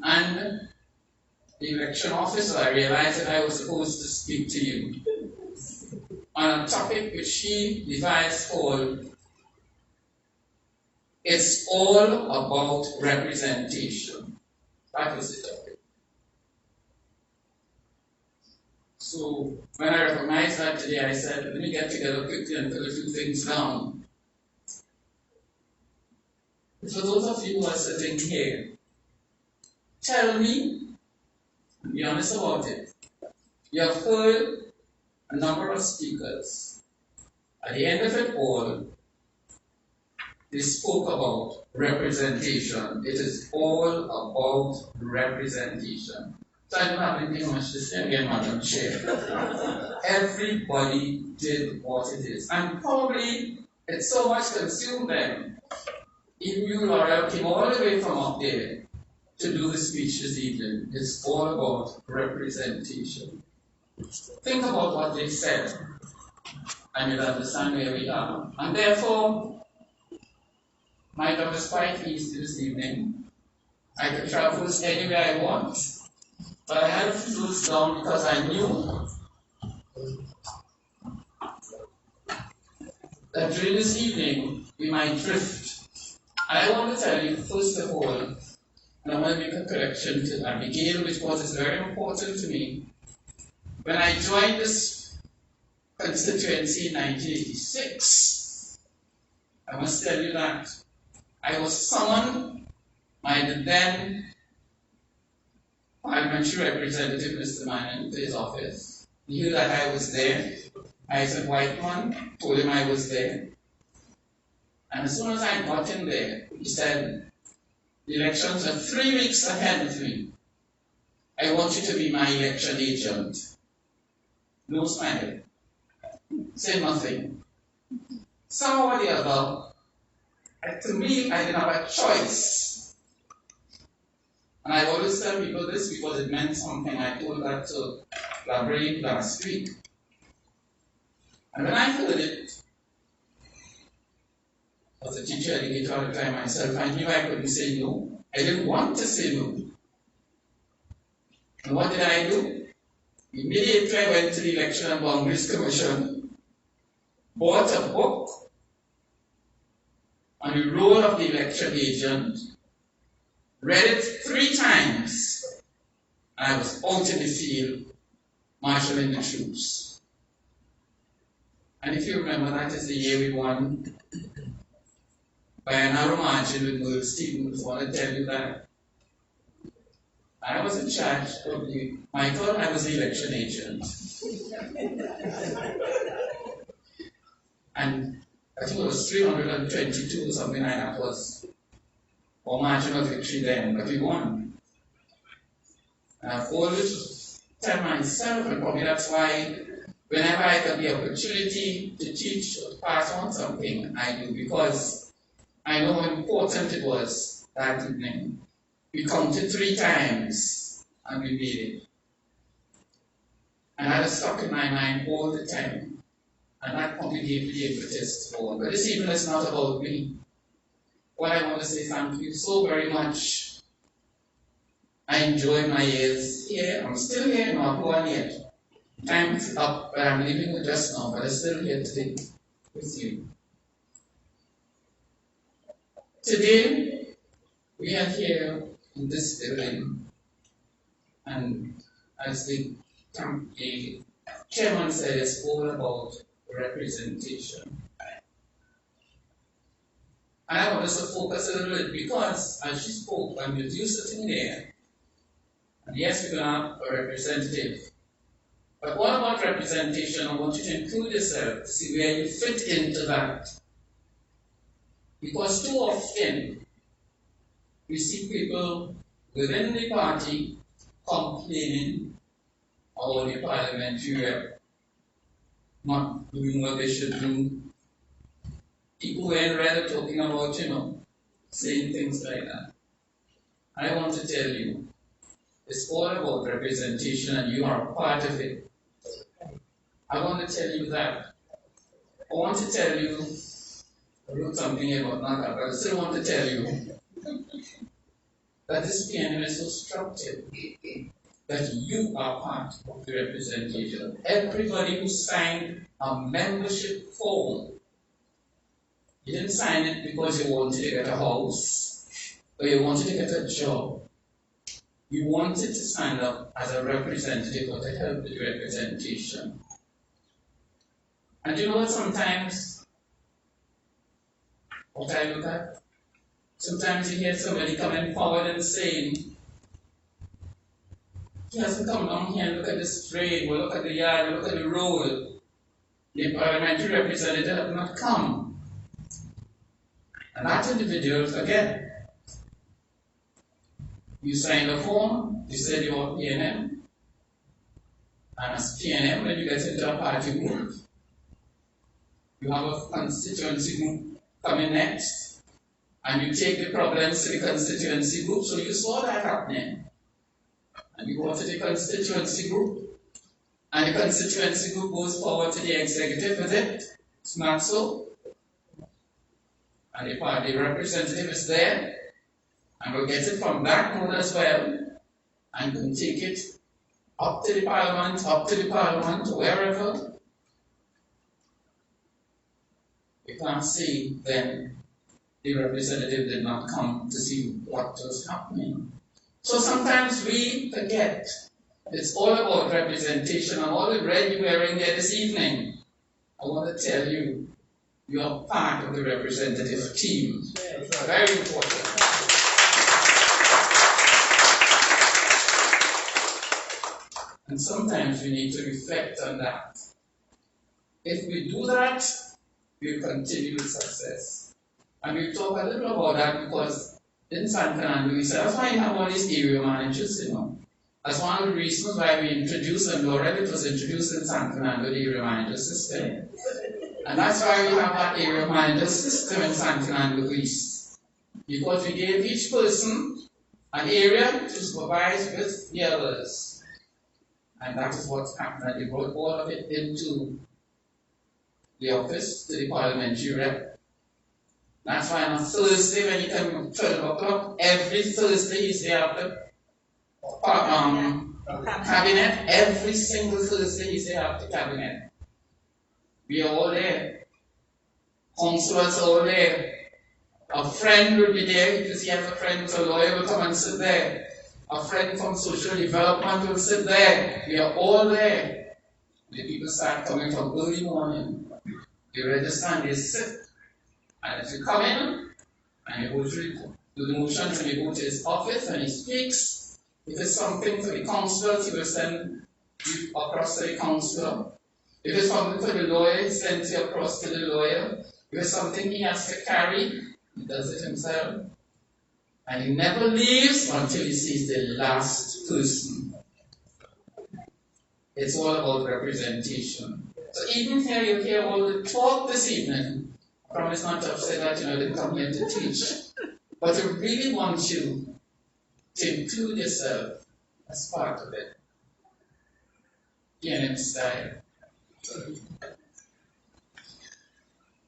and the election officer, I realized that I was supposed to speak to you on a topic which she devised called "It's All About Representation." That was the topic. So when I recognized that today, I said, let me get together quickly and put a few things down. For those of you who are sitting here, tell me, and be honest about it, you have heard a number of speakers. At the end of it all, they spoke about representation. It is all about representation. So I don't have anything much to say again, Madam Chair. Everybody did what it is. And probably it so much consumed them. Even you, Laurel, came all the way from up there to do the speech this evening. It's all about representation. Think about what they said, and you'll understand where we are. And therefore, my job is quite easy this evening. I can travel anywhere I want, but I had to do this down because I knew that during this evening we might drift And I want to tell you, first of all, and I want to make a correction to Abigail, which was very important to me. When I joined this constituency in 1986, I must tell you that I was summoned by the then parliamentary representative, Mr. Manning, to his office. He knew that I was there. I said, Whiteman, told him I was there. And as soon as I got in there, he said, the elections are 3 weeks ahead of me. I want you to be my election agent. No smile. Say nothing. Somehow or the other, to me, I didn't have a choice. And I always tell people this because it meant something. I told that to Gabriel last week. And when I heard it, I was a teacher educator all the time myself. I knew I couldn't say no. I didn't want to say no. And what did I do? Immediately I went to the Election and Boundaries Commission, bought a book on the role of the election agent, read it 3 times, and I was out in the field marshalling the troops. And if you remember, that is the year we won by a narrow margin with Merle Stevens. I want to tell you that I was in charge of Michael, I was the election agent. And I think it was 322 or something like that was our margin of victory then, but we won. And I've always tell myself, and probably that's why whenever I get the opportunity to teach or pass on something, I do, because I know how important it was that evening. We counted 3 times and we made it. And that is stuck in my mind all the time. And that probably gave me the impetus to go on. But this evening is not about me. What I want to say, thank you so very much. I enjoyed my years here. I'm still here, not gone yet. Time's up, but I'm leaving with just now, but I'm still here today with you. Today, we are here in this building, and as the chairman said, it's all about representation. And I want us to focus a little bit because, as she spoke, and with you sitting there, and yes, we're going to have a representative. But what about representation? I want you to include yourself to see where you fit into that. Because too often, we see people within the party complaining about the parliamentary rep not doing what they should do. People were in rather talking about, saying things like that. I want to tell you, it's all about representation and you are a part of it. I want to tell you that. I want to tell you, I wrote something here about not that, but I still want to tell you that this PNM is so structured that you are part of the representation. Everybody who signed a membership form, you didn't sign it because you wanted to get a house or you wanted to get a job. You wanted to sign up as a representative or to help with representation. And you know what sometimes, what I look at? Sometimes you hear somebody coming forward and saying, he hasn't come down here and look at the street, or look at the yard, or look at the road. The parliamentary representative has not come. And that individual, again, you signed a form, you said you are PNM. And as PNM, when you get into a party group, you have a constituency group coming next, and you take the problems to the constituency group. So you saw that happening. And you go to the constituency group, and the constituency group goes forward to the executive with it. It's not so. And the party representative is there, and will get it from that node as well, and can take it up to the parliament, wherever. You can't see then the representative did not come to see what was happening. So sometimes we forget. It's all about representation, and all the red you're wearing here this evening, I want to tell you, you are part of the representative team. Very important. And sometimes we need to reflect on that. If we do that, we'll continue with success. And we'll talk a little about that because in San Fernando, we said, that's why you have all these area managers, you know. That's one of the reasons why we introduced, and already it was introduced in San Fernando, the area manager system. And that's why we have that area manager system in San Fernando East. Because we gave each person an area to supervise with the others. And that is what happened. They brought all of it into the office, to the parliamentary rep. That's why on a Thursday, when you come at 12 o'clock, every Thursday he's there after cabinet. Every single Thursday he's there after cabinet. We are all there. Councillors are all there. A friend will be there, because he has a friend who's a lawyer, will come and sit there. A friend from social development will sit there. We are all there. The people start coming from early morning. They register and they sit. And if you come in and you go through do the motions and you go to his office and he speaks, if it's something for the councillors, he will send you across to the councillor. If it's something for the lawyer, he sends you across to the lawyer. If it's something he has to carry, he does it himself. And he never leaves until he sees the last person. It's all about representation. So even here, you hear all the talk this evening. I promise not to have said that, I didn't come here to teach. But I really want you to include yourself as part of it. PNM style.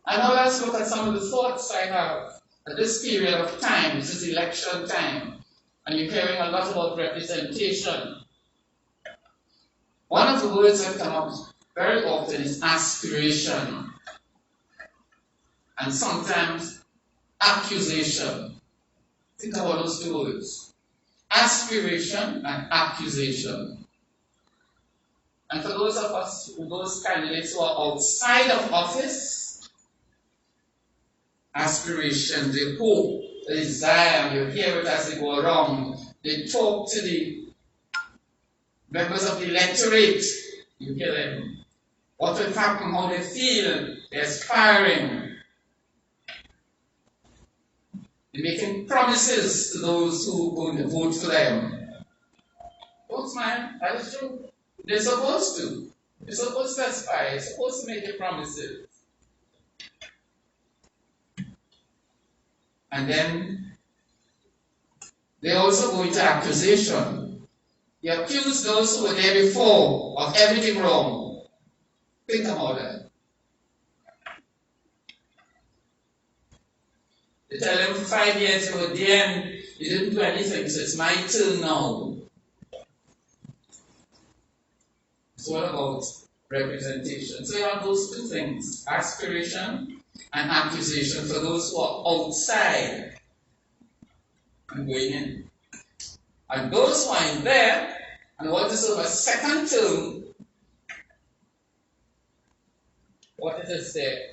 And now let's look at some of the thoughts I have at this period of time. This is election time. And you're hearing a lot about representation. One of the words that come up very often is aspiration. And sometimes accusation. Think about those two words. Aspiration and accusation. And for those of us, those candidates who are outside of office, aspiration, the hope, the desire, you hear it as they go around. They talk to the members of the electorate, you hear them. What will happen, how they feel, they're aspiring. They're making promises to those who are going to vote for them. Don't smile, that is true. They're supposed to. They're supposed to aspire, they're supposed to make their promises. And then they also go into accusation. They accuse those who were there before of everything wrong. Think about that. They tell them for 5 years you were there and you didn't do anything, so it's my turn now. It's all about representation. So you have those two things, aspiration and accusation for those who are outside and going in. And those who are in there and want to serve a second term, what it is there?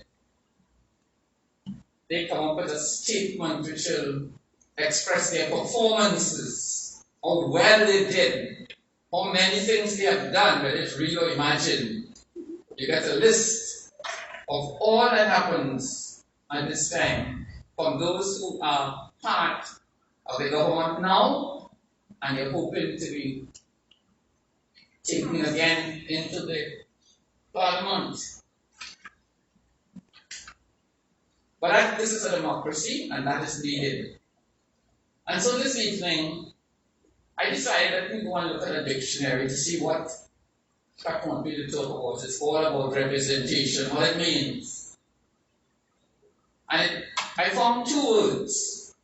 They come up with a statement which will express their performances, how well they did, how many things they have done, whether it's real or imagined. You get a list of all that happens at this time from those who are part of the government now and they're hoping to be taken again into the parliament. But this is a democracy and that is needed. And so this evening, I decided let me go and look at a dictionary to see what I want me to talk about. It's all about representation, what it means. And I found two words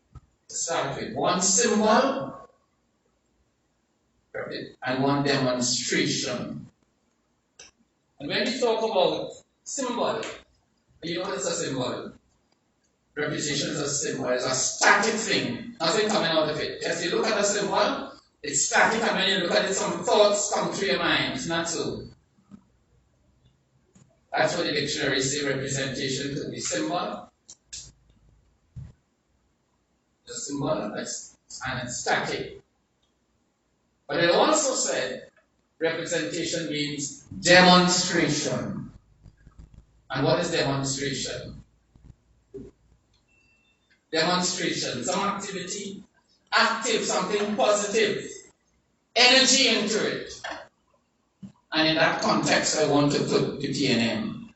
to start with. One symbol and one demonstration. And when we talk about symbol, you know what is a symbol? representation is a symbol, it's a static thing, nothing coming out of it. Just you look at a symbol, it's static, and when you look at it, some thoughts come through your mind. It's not so. That's what the dictionary says representation could be symbol. The symbol, and it's static. But it also said representation means demonstration. And what is demonstration? Demonstration, some activity, active, something positive, energy into it. And in that context, I want to put the PNM.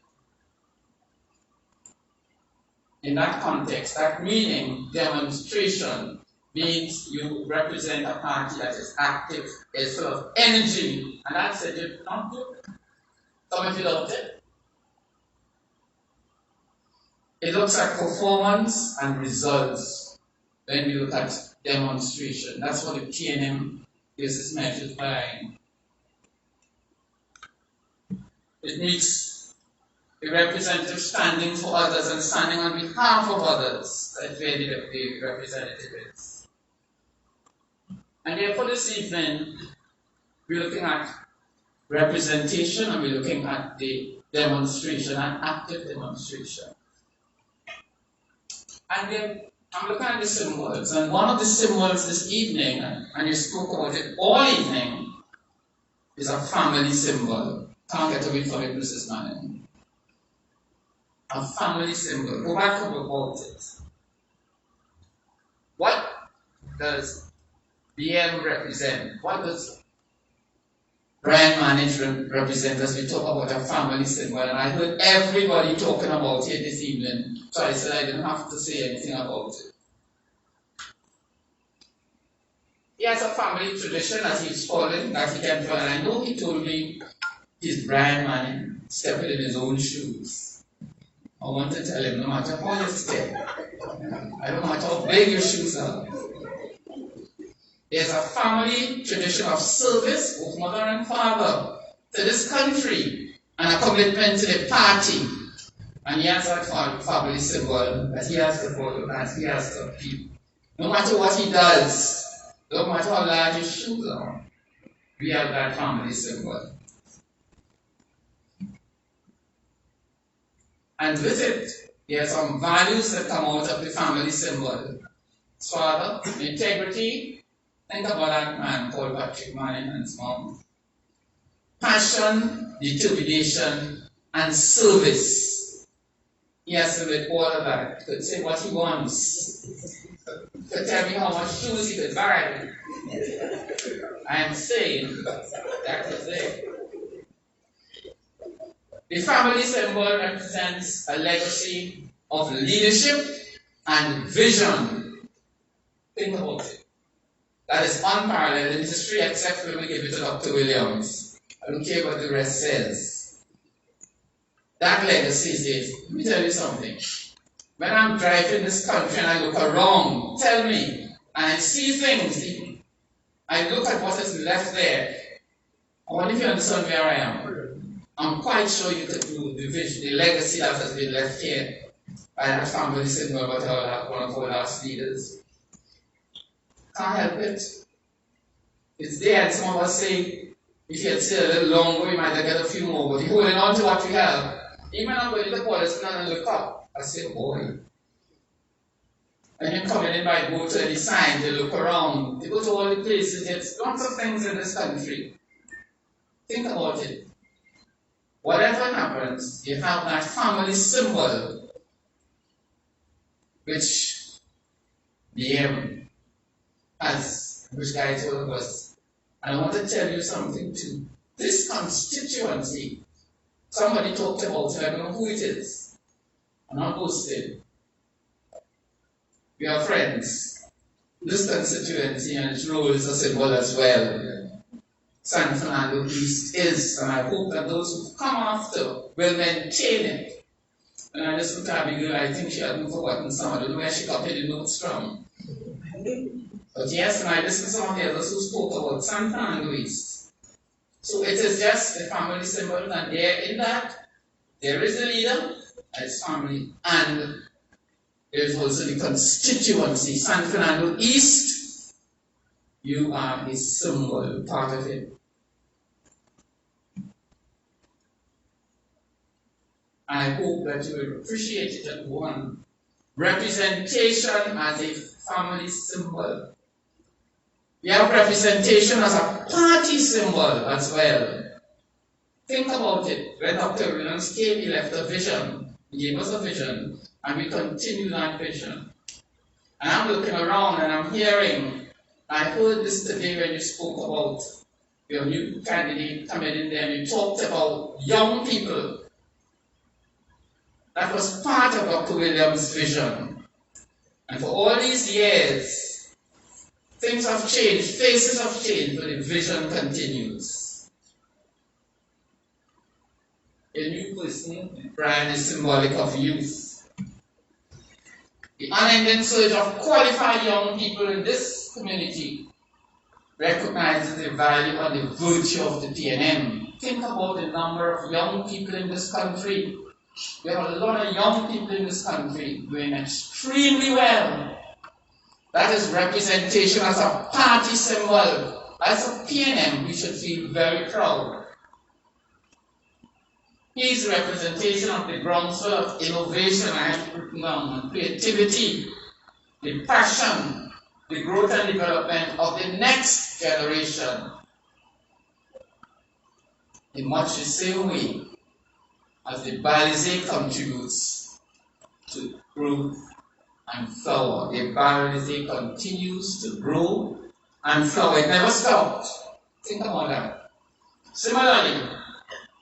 In that context, that meaning, demonstration, means you represent a party that is active, is full of energy. And that's it, you don't do it. Some of you don't it. It looks at performance and results when we look at demonstration. That's what the PNM is measured by. It means the representative standing for others and standing on behalf of others. That's where the representative is. And therefore this evening, we're looking at representation and we're looking at the demonstration, an active demonstration. And then I'm looking at the symbols, and one of the symbols this evening, and you spoke about it all evening, is a family symbol. Can't get away from it, Mrs. Manning. A family symbol. Go back up about it. What does BM represent? What does brand management represent as we talk about a family symbol? And I heard everybody talking about it this evening, so I said I didn't have to say anything about it. He has a family tradition that he's following, that he can follow. And I know he told me his brand man stepping in his own shoes. I want to tell him, no matter how you step, I don't matter how big your shoes are. There's a family tradition of service, both mother and father, to this country, and a commitment to the party. And he has that family symbol that he has to follow, that he has to keep. No matter what he does, no matter how large his shoes are, we have that family symbol. And with it, there are some values that come out of the family symbol. His father, integrity. Think about that man called Patrick Manning and his mom. Passion, determination, and service. He has to do all of that. He could say what he wants. He could tell me how much shoes he could buy. I am saying that is it. The family symbol represents a legacy of leadership and vision. Think about it. That is unparalleled in history, except when we give it to Dr. Williams. I don't care what the rest says. That legacy is, let me tell you something. When I'm driving this country and I look around, tell me, and I see things, I look at what is left there. I wonder if you understand where I am. I'm quite sure you could do the vision, the legacy that has been left here by that family symbol about one of our last leaders. Can't help it. It's there, and some of us say, if you had stayed a little longer, we might have got a few more, but you're holding on to what we have. Even when we look at it and look up, I say, boy. And you're coming in by go to any sign, they look around, they go to all the places, there's lots of things in this country. Think about it. Whatever happens, you have that family symbol, which BM has, which guides all of us. And I want to tell you something too. This constituency, somebody talked about it, I don't know who it is. I'm not boasting. We are friends. This constituency and its role is a symbol as well. San Fernando East is, and I hope that those who come after will maintain it. And I listen to Abigail, I think she hadn't forgotten some, I don't know where she copied the notes from. But yes, and I listened to some of the others who spoke about San Fernando East. So it is just the family symbol, and there in that, there is a leader, and his family, and There is also the constituency, San Fernando East. You are a symbol, part of it. I hope that you will appreciate it at one. Representation as a family symbol. You have representation as a party symbol as well. Think about it. When Dr. Williams came, he left a vision. He gave us a vision, and we continue that vision. And I'm looking around and I'm hearing, I heard this today when you spoke about your new candidate coming in there, and you talked about young people. That was part of Dr. Williams' vision. And for all these years, things have changed, faces have changed, but the vision continues. A new person, Brian, is symbolic of youth. The unending surge of qualified young people in this community recognizes the value and the virtue of the PNM. Think about the number of young people in this country. We have a lot of young people in this country doing extremely well. That is representation as a party symbol. As a PNM, we should feel very proud. His representation of the groundswell of innovation and creativity, the passion, the growth and development of the next generation. In much the same way as the Balizé contributes to growth and flower. The Balizé continues to grow and flower. It never stopped. Think about that. Similarly,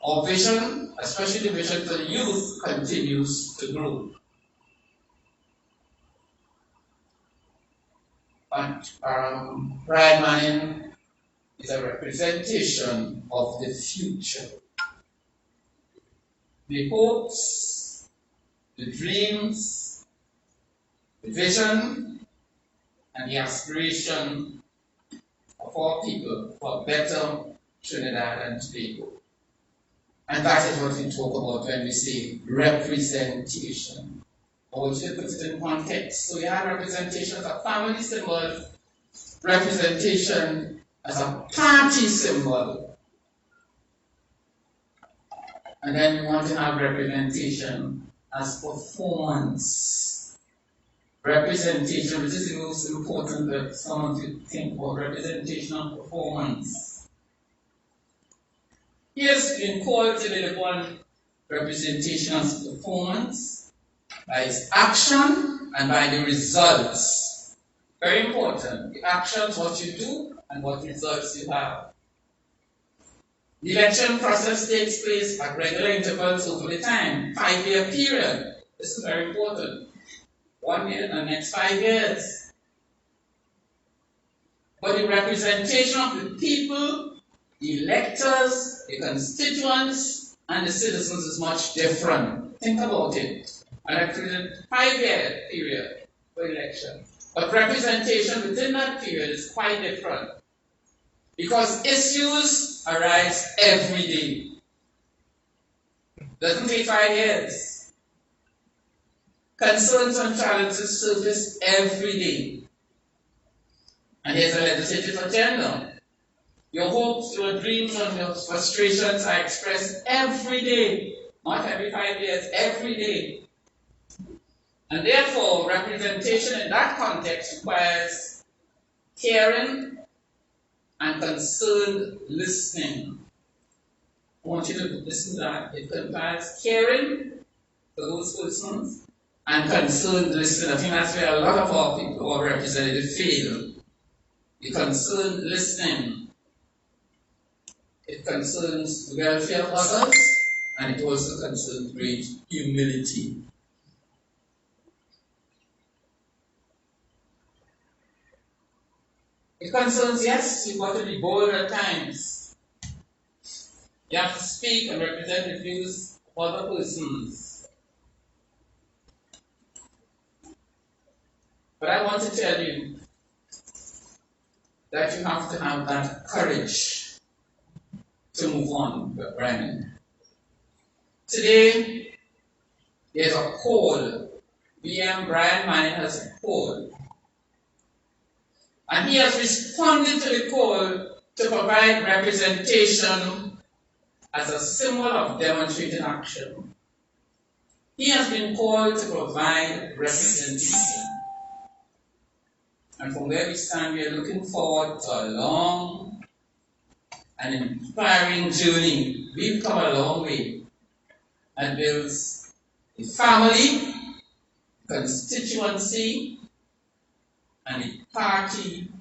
our vision, especially the vision for the youth, continues to grow. But Brian Manning is a representation of the future. The hopes, the dreams, the vision, and the aspiration of our people for better Trinidad and Tobago. And that is what we talk about when we say representation. I want you to put it in context. So we have representation as a family symbol, representation as a party symbol, and then we want to have representation as performance. Representation, which is the most important that someone should think about, representation and performance. Here's been called today upon representation as performance by its action and by the results. Very important. The action is what you do and what results you have. The election process takes place at regular intervals over the time, 5-year period. This is very important. 1 year and the next 5 years. But the representation of the people, the electors, the constituents, and the citizens is much different. Think about it. And actually, a 5-year period for election. But representation within that period is quite different. Because issues arise every day. Doesn't take 5 years. Concerns and challenges surface every day. And here's a legislative agenda. Your hopes, your dreams, and your frustrations are expressed every day. Not every 5 years, every day. And therefore, representation in that context requires caring and concerned listening. I want you to listen to that. It requires caring for those persons and concerned listening. I think that's where a lot of our people who are represented fail. The concerned listening. It concerns the welfare of others, and it also concerns great humility. It concerns, yes, you've got to be bold at times. You have to speak and represent the views of other persons. But I want to tell you that you have to have that courage to move on, Brandon. Today, there's a call BM Brian Manning has called. And he has responded to the call to provide representation as a symbol of demonstrated action. He has been called to provide representation. And from where we stand, we are looking forward to a long and inspiring journey. We've come a long way and builds a family, constituency, and a party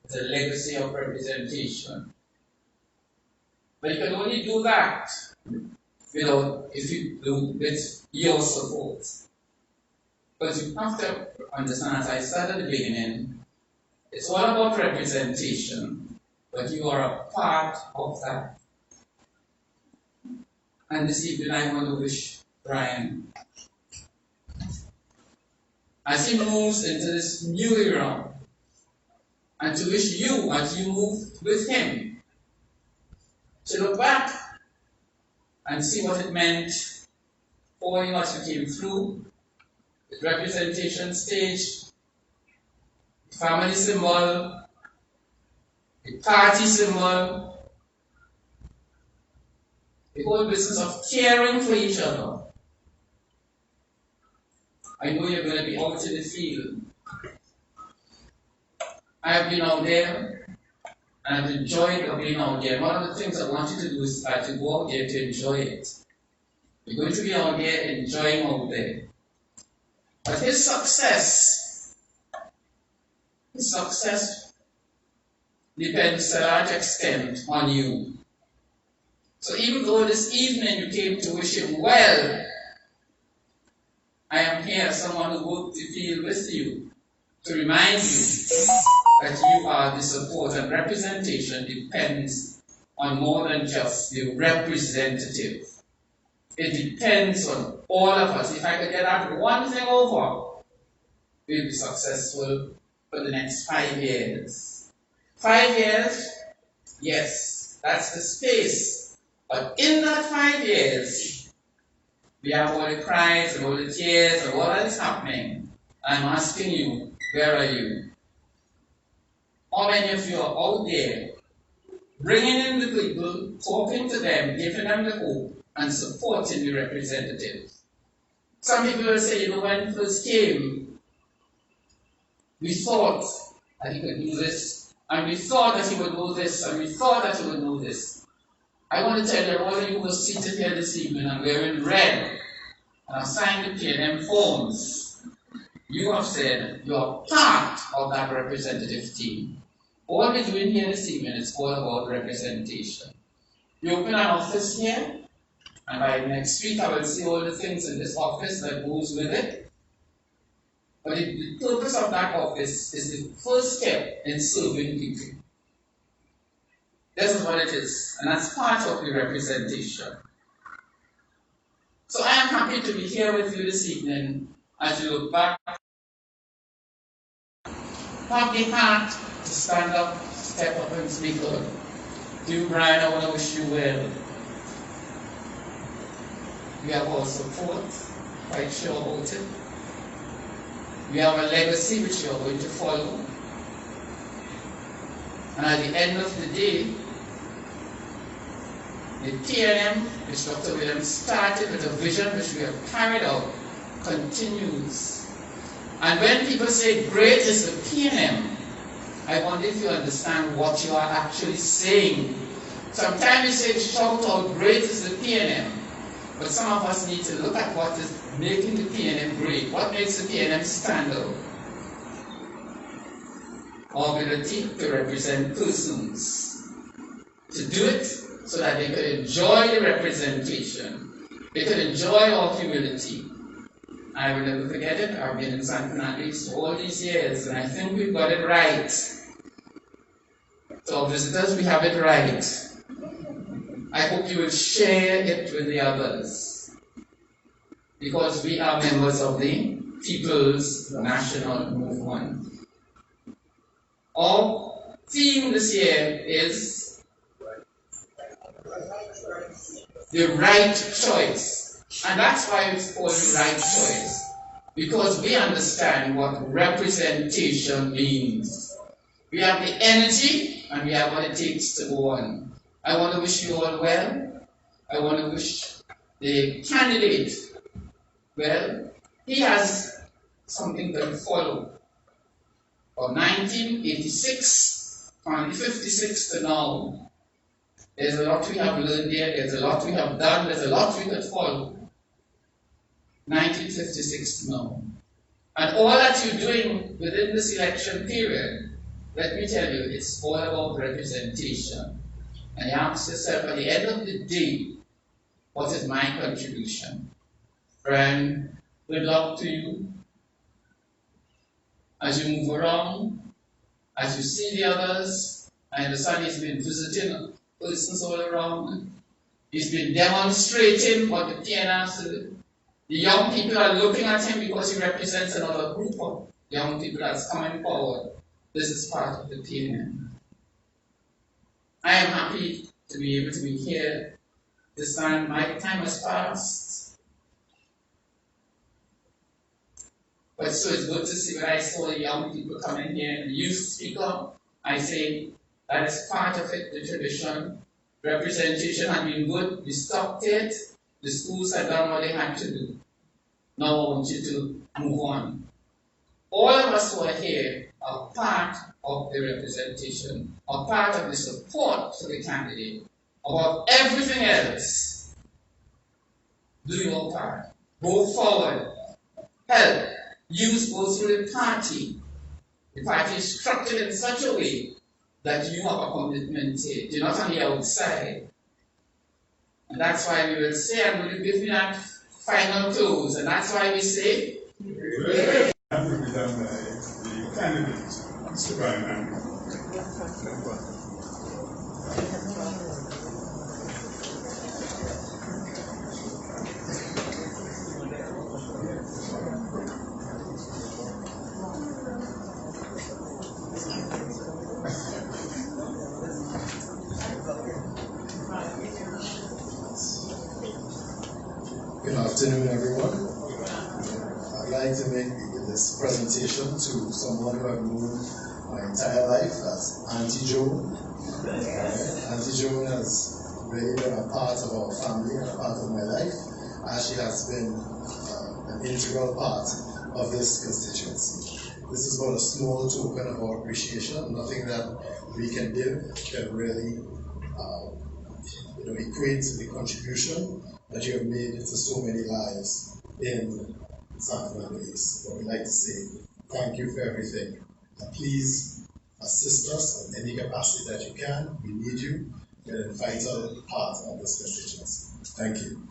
with a legacy of representation. But you can only do that with your support. But you have to understand, as I said at the beginning, it's all about representation, but you are a part of that. And this evening I want to wish Brian, as he moves into this new era, and to wish you, as you move with him, to look back and see what it meant for you as you came through the representation stage, the family symbol, the party symbol, the whole business of caring for each other. I know you're going to be out in the field. I have been out there, and I've enjoyed being out there. One of the things I want you to do is to go out there to enjoy it. You're going to be out there enjoying out there. But his success depends to a large extent on you. So even though this evening you came to wish him well, I am here as someone who worked the field with you to remind you that you are the support, and representation depends on more than just the representative. It depends on all of us. If I could get that one thing over, we'll be successful for the next 5 years. 5 years, yes, that's the space. But in that 5 years, we have all the cries and all the tears and all that is happening. I'm asking you, where are you? How many of you are out there, bringing in the people, talking to them, giving them the hope, and supporting the representatives? Some people will say, when he first came, we thought that he could do this, and we thought that he would know this, and we thought that he would know this. I want to tell you, all of you who are seated here this evening and wearing red, and have signed the PNM forms, you have said you are part of that representative team. All we're doing here this evening is all about representation. We open an office here, and by next week I will see all the things in this office that goes with it. But the purpose of that office is the first step in serving people. This is what it is, and that's part of the representation. So I am happy to be here with you this evening as you look back. Have the heart to stand up, step up and speak up. To you, Brian, I want to wish you well. We have our support, quite sure about it. We have a legacy which you are going to follow. And at the end of the day, the PNM, which Dr. Williams started with a vision which we have carried out, continues. And when people say great is the PNM, I wonder if you understand what you are actually saying. Sometimes you say shout out great is the PNM, but some of us need to look at what is making the PNM great. What makes the PNM stand out? Our ability to represent persons. To do it so that they could enjoy the representation. They could enjoy our humility. I will never forget it. I've been in San Fernando East all these years, and I think we've got it right. So visitors, we have it right. I hope you will share it with the others, because we are members of the People's National Movement. Our theme this year is the right choice. And that's why it's called the right choice. because we understand what representation means. We have the energy and we have what it takes to go on. I want to wish you all well. I want to wish the candidate well. He has something to follow. From 1986, from 56 to now, there's a lot we have learned there, there's a lot we have done, there's a lot we could follow. 1956 to now. And all that you're doing within this election period, let me tell you, it's all about representation. And you ask yourself at the end of the day, what is my contribution? Friend, good luck to you. As you move around, as you see the others, I understand he's been visiting persons all around. He's been demonstrating what the PNM do. The young people are looking at him because he represents another group of young people that's coming forward. This is part of the PNM. I am happy to be able to be here this time. My time has passed. But so it's good to see when I saw the young people coming here and the youth speaker. I say that is part of it, the tradition. Representation had been good, we stopped it. The schools had done what they had to do. Now I want you to move on. All of us who are here are part of the representation, are part of the support to the candidate. Above everything else, do your part. Go forward. Help. Use go through the party. The party is structured in such a way that you have a commitment to it. You're not on the outside. And that's why we will say, I'm going to give you that final close. And that's why we say, That will be done by the candidate, Mr. Fernando. Good afternoon, everyone. I'd like to make this presentation to someone who I've known my entire life as Auntie Joan. Auntie Joan has really been a part of our family and a part of my life, as she has been an integral part of this constituency. This is but a small token of our appreciation. Nothing that we can give can really equate to the contribution that you have made to so many lives in San Fernando East. But we'd like to say thank you for everything. And please assist us in any capacity that you can. We need you. You're a vital part of this constituency. Thank you.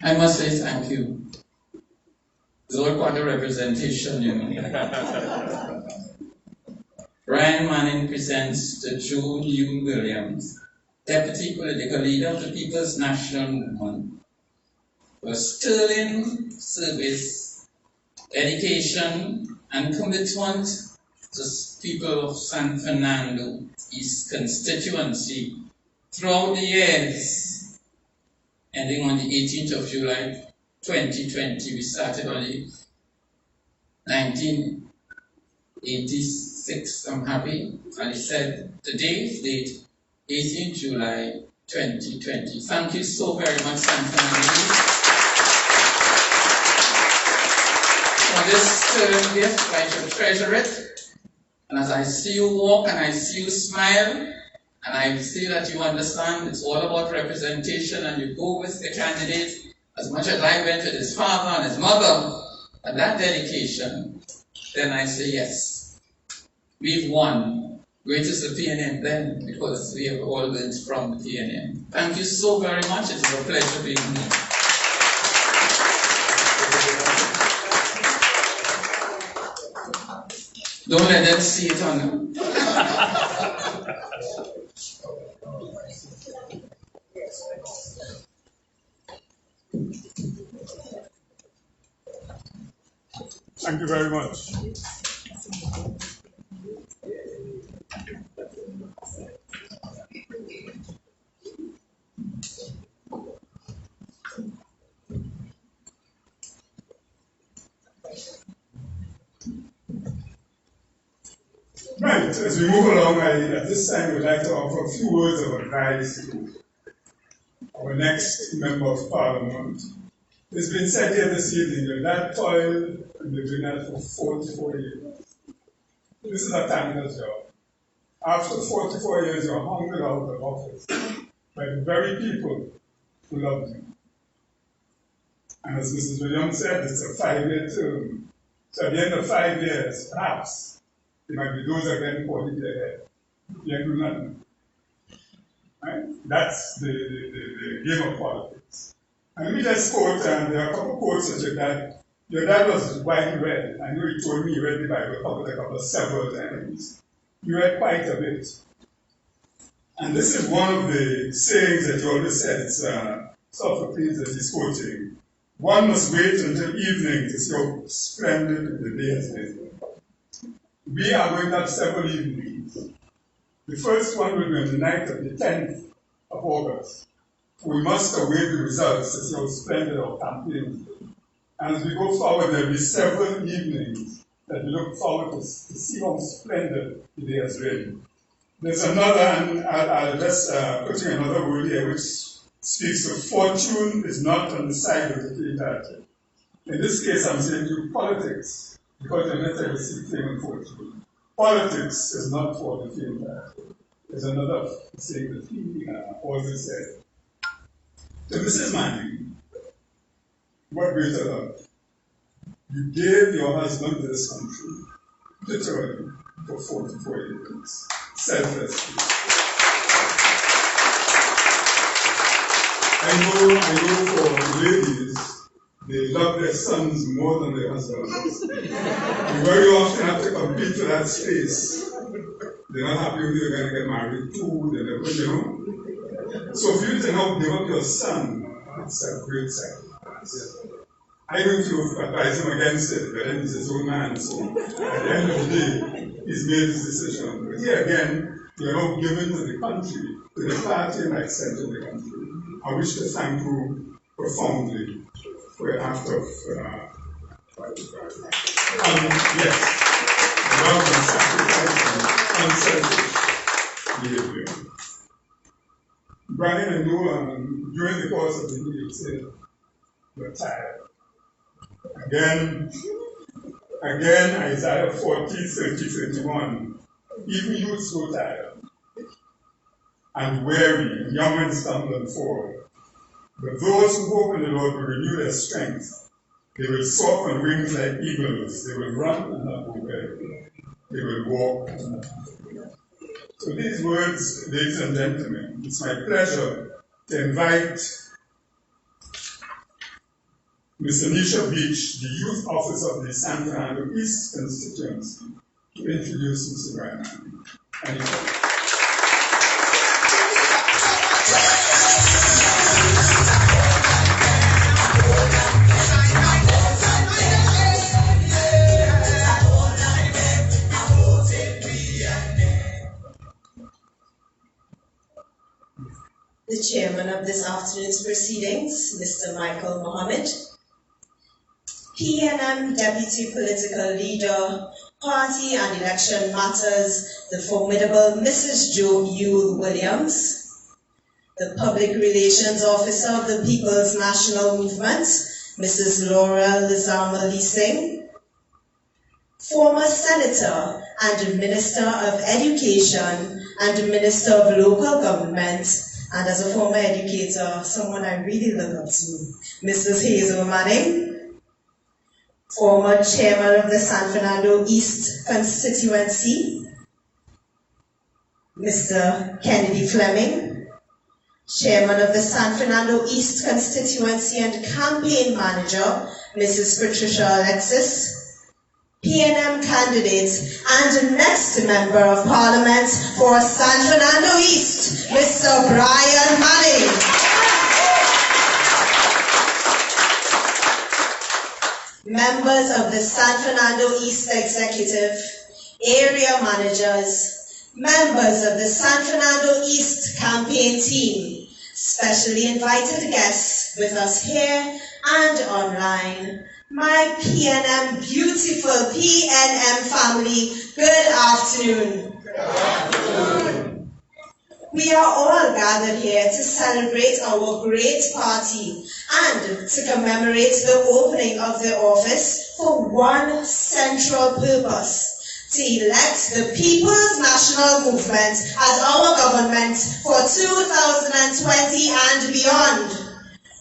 I must say thank you. It's all part of representation, you know. Brian Manning presents the Joe Hugh Williams, Deputy Political Leader of the People's National Movement, for sterling service, dedication, and commitment to people of San Fernando East constituency throughout the years. Ending on the 18th of July 2020, we started on the 1986, I'm happy, and he said today's date, 18th July 2020. Thank you so very much, San Fernando, for this sterling gift. I shall treasure it, and as I see you walk and I see you smile, and I see that you understand it's all about representation, and you go with the candidate as much as I went with his father and his mother, and that dedication, then I say yes. We've won. Great is the PNM then, because we have all learned from the PNM. Thank you so very much. It is a pleasure being here. Don't let them see it on them. Thank you very much. Right, as we move along, at this time would like to offer a few words of advice to our next Member of Parliament. It's been said here this evening that that toiled and they've been at for 44 years. This is a thankless job. After 44 years, you're hounded out of office by the very people who love you. And as Mrs. Williams said, it's a 5-year term. So at the end of 5 years, perhaps, there might be those again falling their head. You ain't do nothing. Right? That's the game of politics. And let me just quote, and there are a couple of quotes that your dad was widely read. I know he told me he read the Bible several times. He read quite a bit. And this is one of the sayings that he always said. It's Sophocles that he's quoting. One must wait until evening to see how splendid the day has been. We are going to have several evenings. The first one will be on the night of the 10th of August. We must await the results to see how splendid our campaign is. And as we go forward, there will be several evenings that we look forward to see how splendid the day has been. There's another, and I'll just put in another word here, which speaks of fortune is not on the side of the faint-hearted. In this case, I'm saying to politics, because you're not able to see fame and fortune. Politics is not for the faint-hearted. There's another saying that he also said. So Mrs. Manning, what greater love? You gave your husband to this country, literally, for 44 years, selflessly. I know for ladies, they love their sons more than their husbands. You very often have to compete for that space. They're not happy with you, they're going to get married too, they never, you know. So for you to now give up your son, it's a great sacrifice. I don't feel advise him against it, but then he's his own man, so at the end of the day, he's made his decision. But here again, you're now given to the country, to the party and accent of the country. I wish to thank you profoundly for your act of yes, love and sacrifice and unselfish behavior. Brian, I know during the course of the meeting you said you're tired. Again, Isaiah 40, 30, 31. Even youths grow tired and weary, and young men stumble and fall. But those who hope in the Lord will renew their strength. They will soar on wings like eagles. They will run and not go weary. They will walk and not faint. So these words, ladies and gentlemen, it's my pleasure to invite Ms. Anisha Beach, the Youth Officer of the San Fernando East constituency, to introduce Mr. Brian. Anisha. The chairman of this afternoon's proceedings, Mr. Michael Mohammed, PNM Deputy Political Leader, Party and Election Matters, the formidable Mrs. Jo Yule Williams, the Public Relations Officer of the People's National Movement, Mrs. Laura Lizama Leasing, former Senator and Minister of Education and Minister of Local Government, and as a former educator, someone I really look up to, Mrs. Hazel Manning, former chairman of the San Fernando East constituency, Mr. Kennedy Fleming, chairman of the San Fernando East constituency and campaign manager, Mrs. Patricia Alexis, PNM candidate and next member of Parliament for San Fernando East, Mr. Brian Manning. members of the San Fernando East Executive, area managers, members of the San Fernando East campaign team, specially invited guests with us here and online, my PNM, beautiful PNM family, good afternoon. Good afternoon. We are all gathered here to celebrate our great party and to commemorate the opening of the office for one central purpose: to elect the People's National Movement as our government for 2020 and beyond.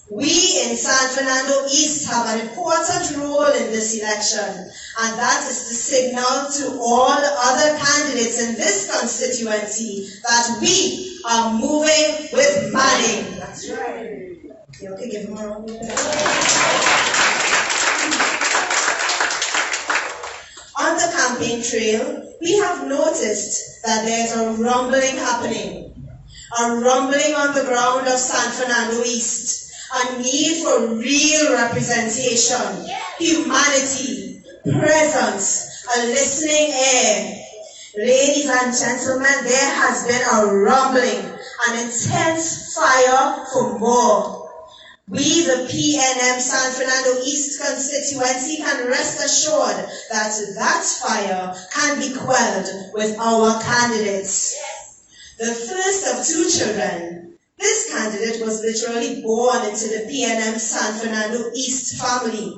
We in San Fernando East have an important role in this election, and that is to signal to all other candidates in this constituency that we are moving with Manning. That's right. You okay, give him a round of applause. On the campaign trail, we have noticed that there's a rumbling happening. A rumbling on the ground of San Fernando East. A need for real representation, humanity, presence, a listening ear. Ladies and gentlemen, there has been a rumbling, an intense fire for more. We, the PNM San Fernando East constituency, can rest assured that that fire can be quelled with our candidates. The first of two children, this candidate was literally born into the PNM San Fernando East family.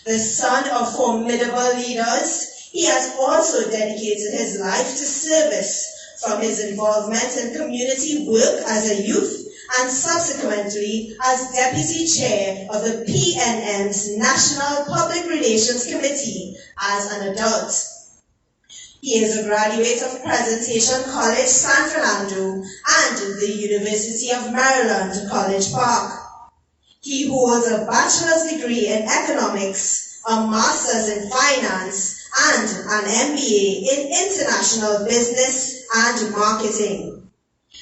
The son of formidable leaders, he has also dedicated his life to service, from his involvement in community work as a youth and subsequently as Deputy Chair of the PNM's National Public Relations Committee as an adult. He is a graduate of Presentation College, San Fernando, and the University of Maryland, College Park. He holds a bachelor's degree in economics, a master's in finance, and an MBA in international business and marketing.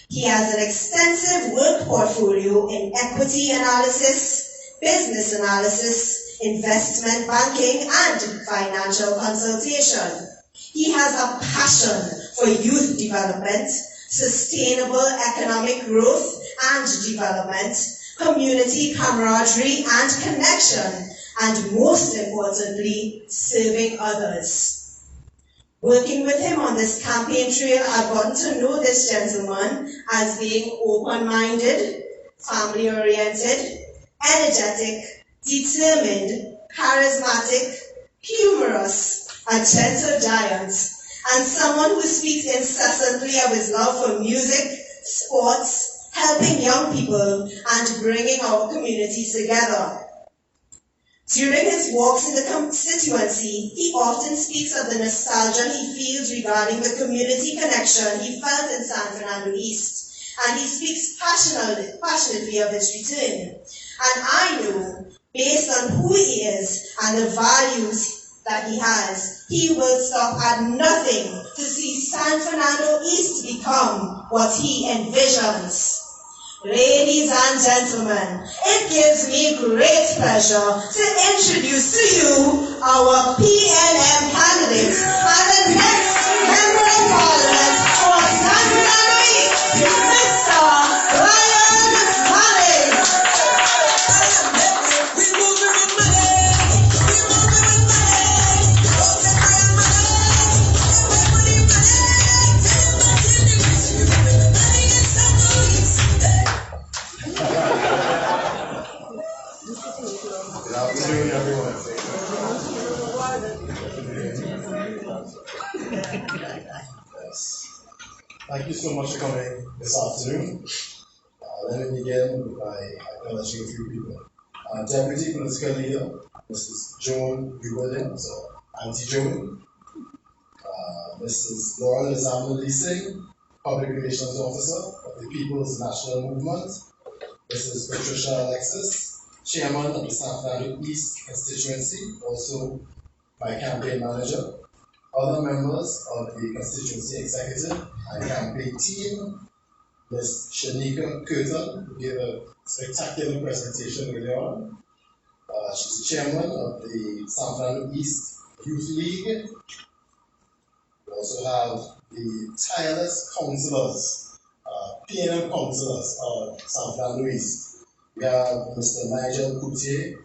He has an extensive work portfolio in equity analysis, business analysis, investment banking, and financial consultation. He has a passion for youth development, sustainable economic growth and development, community camaraderie and connection, and most importantly, serving others. Working with him on this campaign trail, I've gotten to know this gentleman as being open-minded, family-oriented, energetic, determined, charismatic, humorous, a gentle giant, and someone who speaks incessantly of his love for music, sports, helping young people, and bringing our communities together. During his walks in the constituency, he often speaks of the nostalgia he feels regarding the community connection he felt in San Fernando East, and he speaks passionately of its return. And I know, based on who he is and the values that he has, he will stop at nothing to see San Fernando East become what he envisions. Ladies and gentlemen, it gives me great pleasure to introduce to you our PNM candidate and the next Member of Parliament for San Fernando East, Mr. Ryan Hollis. Good afternoon, everyone. Yes. Thank you so much for coming this afternoon. Let me begin by acknowledging a few people. Deputy Political Leader, Mrs. Joan Williams, so Auntie Joan. Mrs. Laura Lizamuli Singh, Public Relations Officer of the People's National Movement. Mrs. Patricia Alexis, Chairman of the San Fernando East constituency, also my campaign manager. Other members of the constituency executive and campaign team, Ms. Shanika Curtin, who gave a spectacular presentation earlier on. She's the chairman of the San Fernando East Youth League. We also have the tireless councillors, PNM councillors of San Fernando East. We have Mr. Nigel Coutier,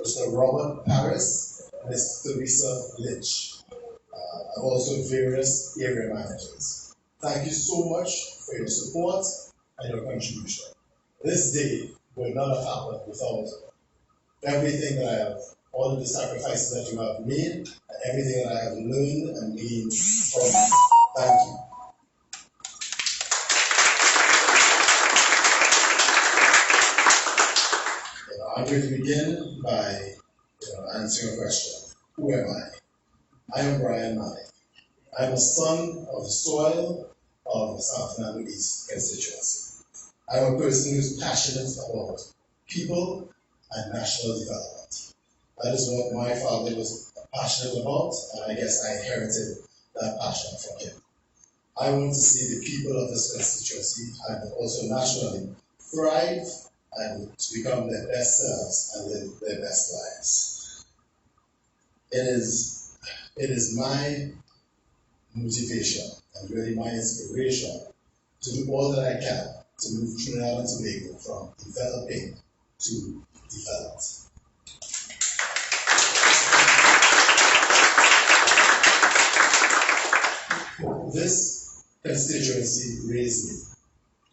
Mr. Robert Paris, and Ms. Teresa Lynch, and also various area managers. Thank you so much for your support and your contribution. This day would not have happened without everything that I have, all of the sacrifices that you have made, and everything that I have learned and gained from you. Thank you. I'm going to begin by answering a question. Who am I? I am Brian Malik. I am a son of the soil of the San Fernando East constituency. I am a person who is passionate about people and national development. That is what my father was passionate about, and I guess I inherited that passion from him. I want to see the people of this constituency and also nationally thrive and to become their best selves and live their best lives. It is my motivation and really my inspiration to do all that I can to move Trinidad and Tobago from developing to developed. This constituency raised me,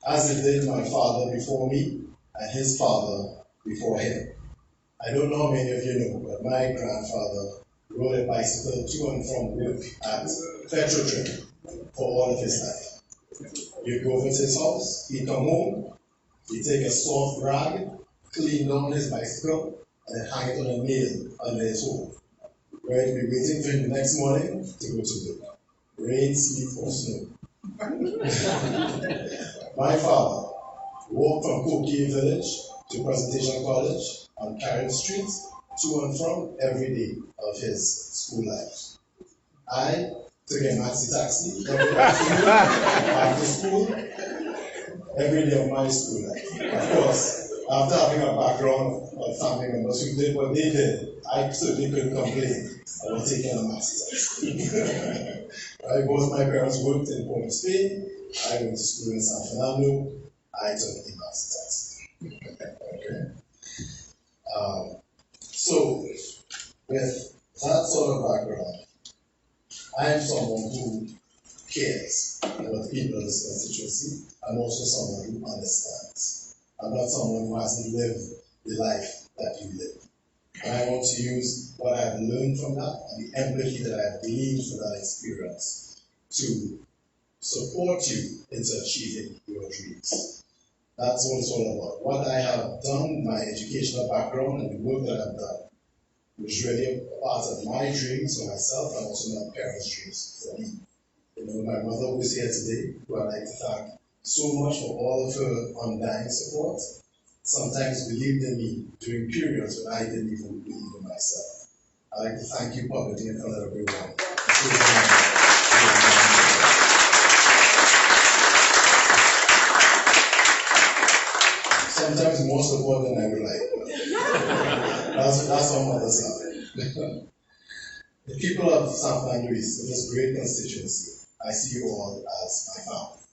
as it did my father before me and his father before him. I don't know how many of you know, but my grandfather rode a bicycle to and from work at Petrotrin for all of his life. You'd go over to his house, he'd come home, he'd take a soft rag, clean down his bicycle, and then hang it on a nail under his home. Where he'd be waiting for him the next morning to go to work. Rain, sleet, or snow. My father walked from Coquille Village to Presentation College on Carrick Street to and from every day of his school life. I took a maxi taxi every afternoon after school, every day of my school life. Of course, after having a background of family members who did what they did, I certainly couldn't complain about taking a maxi taxi. Both my parents worked in Port of Spain. I went to school in San Fernando. I took a maxi taxi. Okay. So, with that sort of background, I am someone who cares about the people of this constituency. I'm also someone who understands. I'm not someone who hasn't lived the life that you live. And I want to use what I've learned from that and the empathy that I've gleaned from that experience to support you into achieving your dreams. That's what it's all about. What I have done, my educational background and the work that I've done was really a part of my dreams for myself and also my parents' dreams for me. You know, my mother who is here today, who I'd like to thank so much for all of her undying support, sometimes believed in me during periods when I didn't even believe in myself. I'd like to thank you publicly in front of everyone. Sometimes more support than I would like. That's how mothers are. The people of San Fernando East, in this great constituency, I see you all as my family.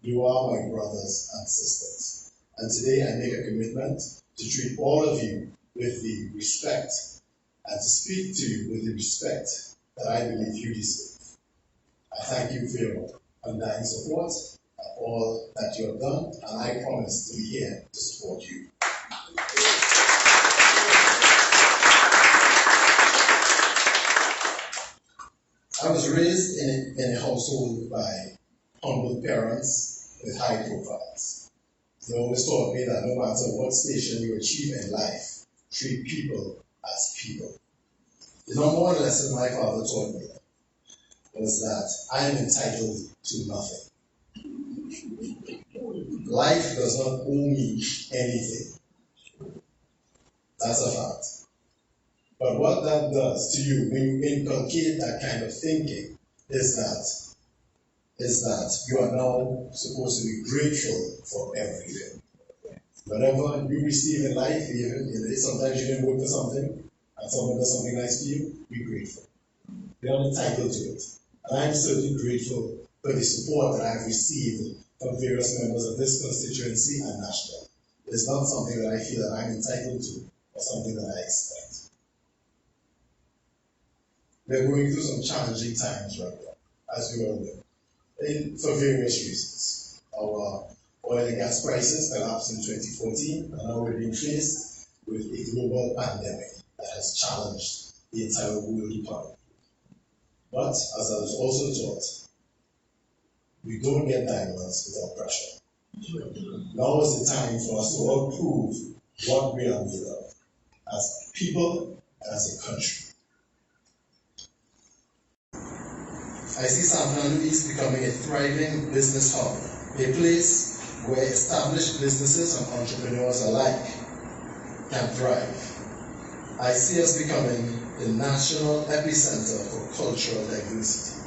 You are my brothers and sisters. And today I make a commitment to treat all of you with the respect and to speak to you with the respect that I believe you deserve. I thank you for your undying support and all that you have done, and I promise to be here to support you. I was raised in a household by humble parents with high profiles. They always taught me that no matter what station you achieve in life, treat people as people. The number one lesson my father taught me was that I am entitled to nothing. Life does not owe me anything. That's a fact. But what that does to you when you inculcate that kind of thinking is that you are now supposed to be grateful for everything. Whatever you receive in life, even if sometimes you didn't work for something, and someone does something nice for you, be grateful. You're not entitled to it. And I'm certainly grateful for the support that I've received from various members of this constituency and national. It's not something that I feel that I'm entitled to, or something that I expect. We're going through some challenging times right now, as we all know, for various reasons. Our oil and gas prices collapsed in 2014, and now we're being faced with a global pandemic that has challenged the entire world economy. But, as I was also taught, we don't get diamonds without pressure. Now is the time for us to all prove what we are made of, as people and as a country. I see San Fernando East becoming a thriving business hub, a place where established businesses and entrepreneurs alike can thrive. I see us becoming the national epicenter for cultural diversity,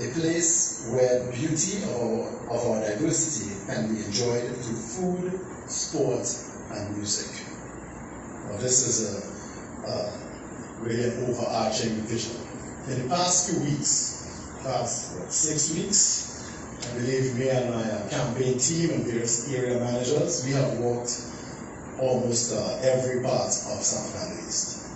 a place where beauty of our diversity can be enjoyed through food, sport, and music. Now, this is really an overarching vision. In the past few weeks, past 6 weeks, I believe me and my campaign team and various area managers, we have walked almost every part of San Fernando East.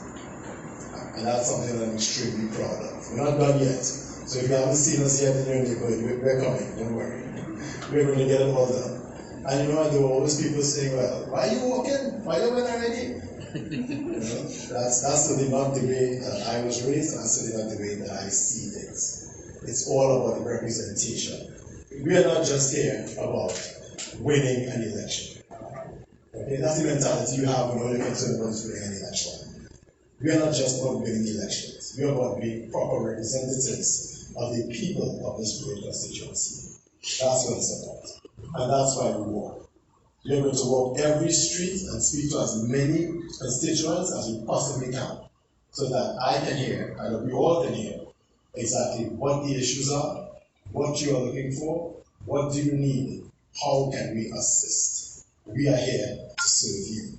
And that's something that I'm extremely proud of. We're not done yet. So if you haven't seen us yet in your neighborhood, we're coming, don't worry. We're going to get it all done. And you know, there were always people saying, well, why are you walking? Why are you already? That's certainly not the way that I was raised, and that's certainly not the way that I see things. It's all about representation. We are not just here about winning an election. Okay, that's the mentality you have when all you're concerned about is winning an election. We are not just about winning elections. We are about being proper representatives of the people of this great constituency. That's what it's about. And that's why we walk. We are going to walk every street and speak to as many constituents as we possibly can, so that I can hear, and that we all can hear, exactly what the issues are, what you are looking for, what do you need, how can we assist. We are here to serve you.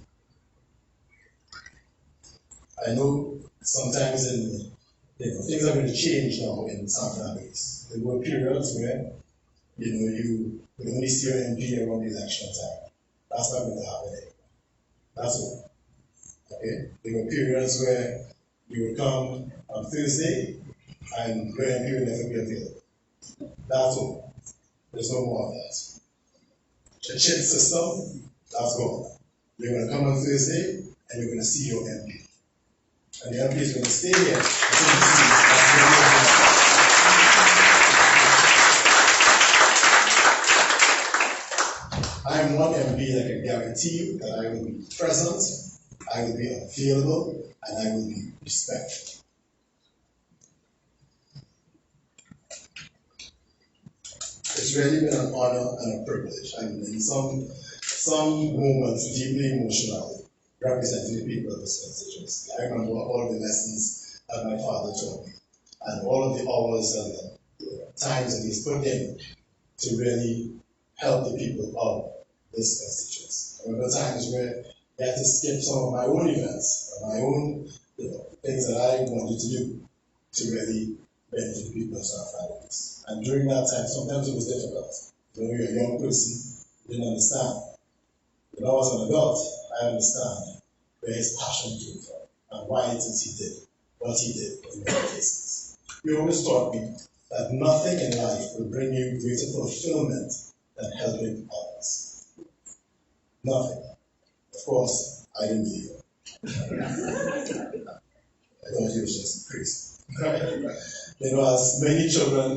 I know sometimes things are going to change now in San Fernando East. There were periods where you would only see your MP around the election time. That's not going to happen anymore. That's all. Okay? There were periods where you would come on Thursday and your MP would never be available. That's all. There's no more of that. The chip system, that's gone. You're going to come on Thursday and you're going to see your MP. And the MP is going to stay here until you see I'm one MP that can guarantee you that I will be present, I will be available, and I will be respectful. It's really been an honor and a privilege, and in some moments deeply emotional, representing the people of this constituency. I remember all the lessons that my father taught me, and all of the hours and the times that he's put in to really help the people of this constituency. I remember times where I had to skip some of my own events, my own things that I wanted to do to really benefit the people of San Fernando. And during that time, sometimes it was difficult. When you're a young person, you didn't understand. When I was an adult, I understand where his passion came from and why it is he did what he did in many cases. He always taught me that nothing in life will bring you greater fulfillment than helping others. Nothing. Of course, I didn't believe him. I thought he was just crazy. As many children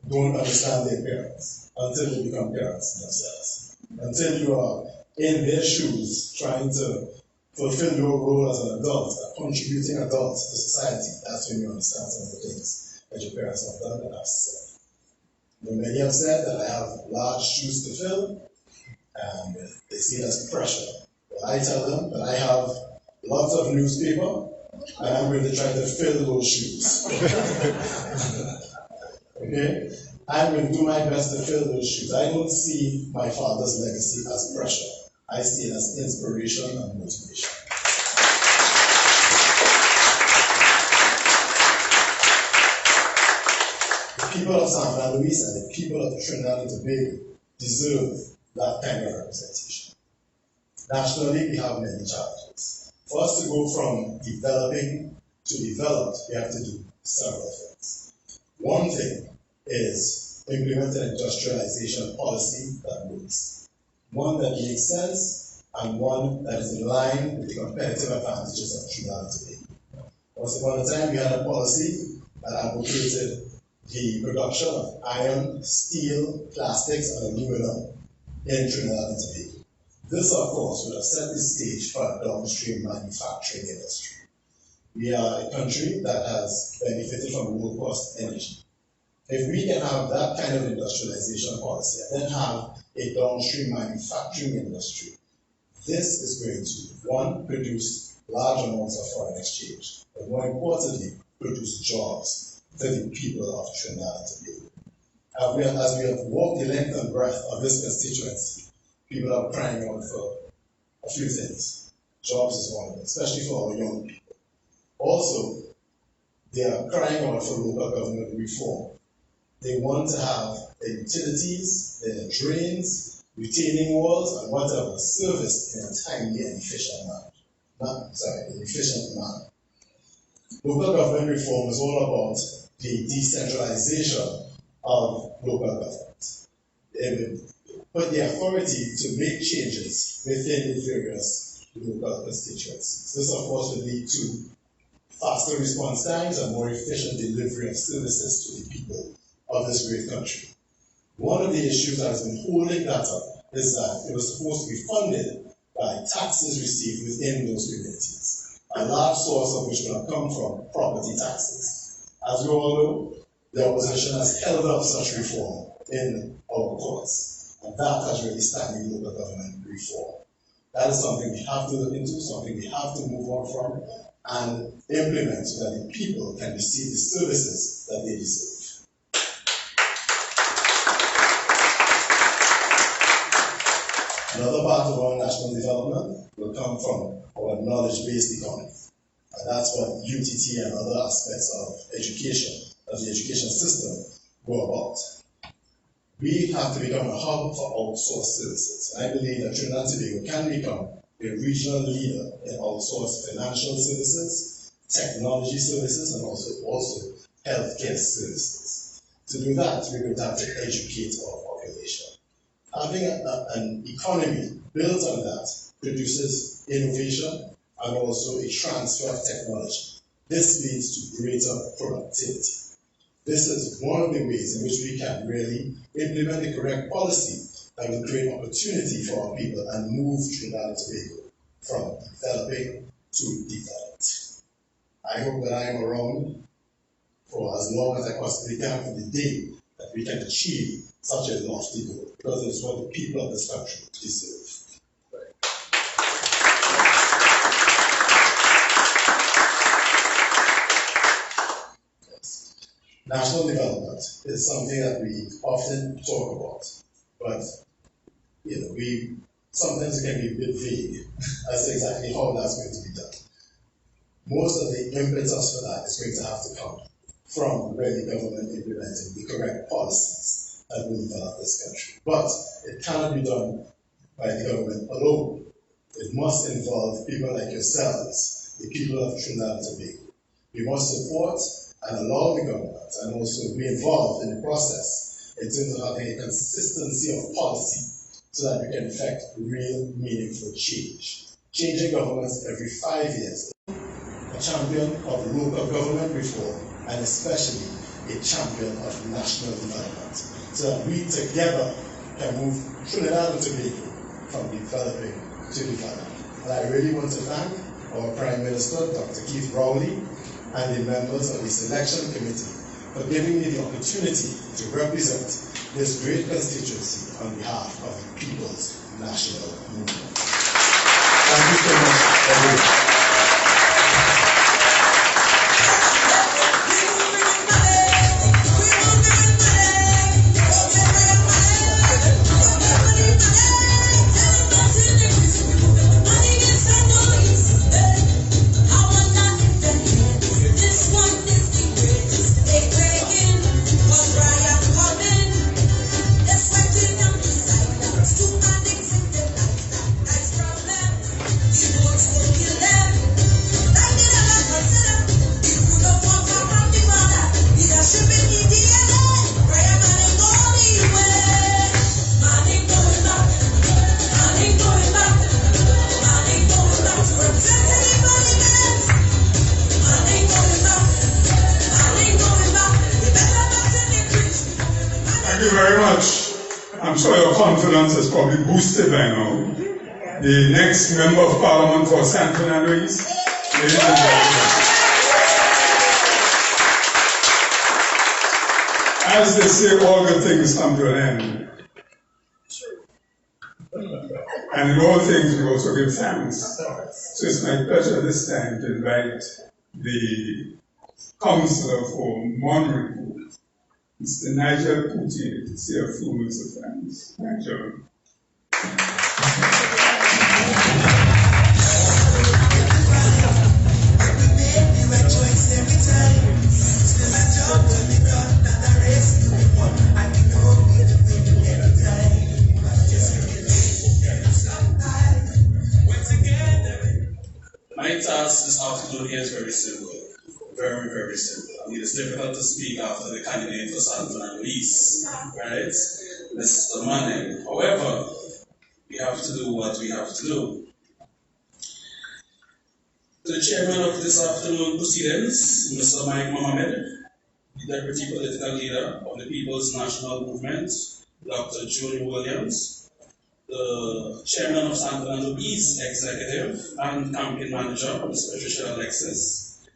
don't understand their parents until they become parents themselves. Until you are in their shoes trying to fulfill your role as an adult, a contributing adult to society, that's when you understand some of the things that your parents have done and have said. Many have said that I have large shoes to fill, and they see it as pressure. But I tell them that I have lots of newspaper, and I'm going to try to fill those shoes. Okay? I'm going to do my best to fill those shoes. I don't see my father's legacy as pressure. I see it as inspiration and motivation. The people of San Fernando East and the people of Trinidad and Tobago deserve that kind of representation. Nationally, we have many challenges. For us to go from developing to developed, we have to do several things. One thing is implement an industrialization policy that works. One that makes sense and one that is in line with the competitive advantages of Trinidad and Tobago. Once upon a time, we had a policy that advocated the production of iron, steel, plastics, and aluminum in Trinidad and Tobago. This, of course, would have set the stage for a downstream manufacturing industry. We are a country that has benefited from low-cost energy. If we can have that kind of industrialization policy and then have a downstream manufacturing industry, this is going to, one, produce large amounts of foreign exchange, but more importantly, produce jobs for the people of Trinidad and Tobago. As we have walked the length and breadth of this constituency, people are crying out for a few things. Jobs is one of them, especially for our young people. Also, they are crying out for local government reform. They want to have their utilities, their drains, retaining walls, and whatever serviced in a timely and efficient manner. Local government reform is all about the decentralization of local government. It would put the authority to make changes within the various local constituencies. This, of course, would lead to faster response times and more efficient delivery of services to the people of this great country. One of the issues that has been holding that up is that it was supposed to be funded by taxes received within those communities, a large source of which will have come from property taxes. As we all know, the opposition has held up such reform in our courts, and that has really stymied local government reform. That is something we have to look into, something we have to move on from, and implement so that the people can receive the services that they deserve. Another part of our national development will come from our knowledge-based economy. And that's what UTT and other aspects of education, of the education system, go about. We have to become a hub for outsourced services. I believe that Trinidad and Tobago can become a regional leader in outsourced financial services, technology services, and also healthcare services. To do that, we're going to have to educate our population. Having an economy built on that produces innovation and also a transfer of technology. This leads to greater productivity. This is one of the ways in which we can really implement the correct policy that will create opportunity for our people and move Trinidad and Tobago from developing to developed. I hope that I am around for as long as I possibly can for the day that we can achieve such a lofty goal, because it is what the people of this country deserve. National development is something that we often talk about, but we sometimes it can be a bit vague as to exactly how that's going to be done. Most of the impetus for that is going to have to come from really government implementing the correct policies that will develop this country. But it cannot be done by the government alone. It must involve people like yourselves, the people of Trinidad and Tobago. We must support and allow the government and also be involved in the process in terms of having a consistency of policy so that we can effect real meaningful change. Changing governments every 5 years. A champion of local government reform and especially a champion of national development so that we together can move Trinidad and Tobago from developing to developing. And I really want to thank our Prime Minister, Dr. Keith Rowley, and the members of the selection committee for giving me the opportunity to represent this great constituency on behalf of the People's National Movement. Thank you so much, everyone. you very much. I'm sure your confidence is probably boosted by now. The next Member of Parliament for San Fernando East, ladies and gentlemen. As they say, all good things come to an end. And in all things, we also give thanks. So it's my pleasure this time to invite the Councillor for Monterey, Mr. Nigel Poutier, to say a few words of thanks. Nigel. My task this afternoon here is very simple. Very, very simple. I mean, it's difficult to speak after the candidate for San Fernando East, right? Mr. Manning. However, we have to do what we have to do. The chairman of this afternoon proceedings, Mr. Mike Mohammed, the deputy political leader of the People's National Movement, Dr. Julie Williams, the chairman of San Fernando East Executive and campaign manager, Mr. Patricia Alexis,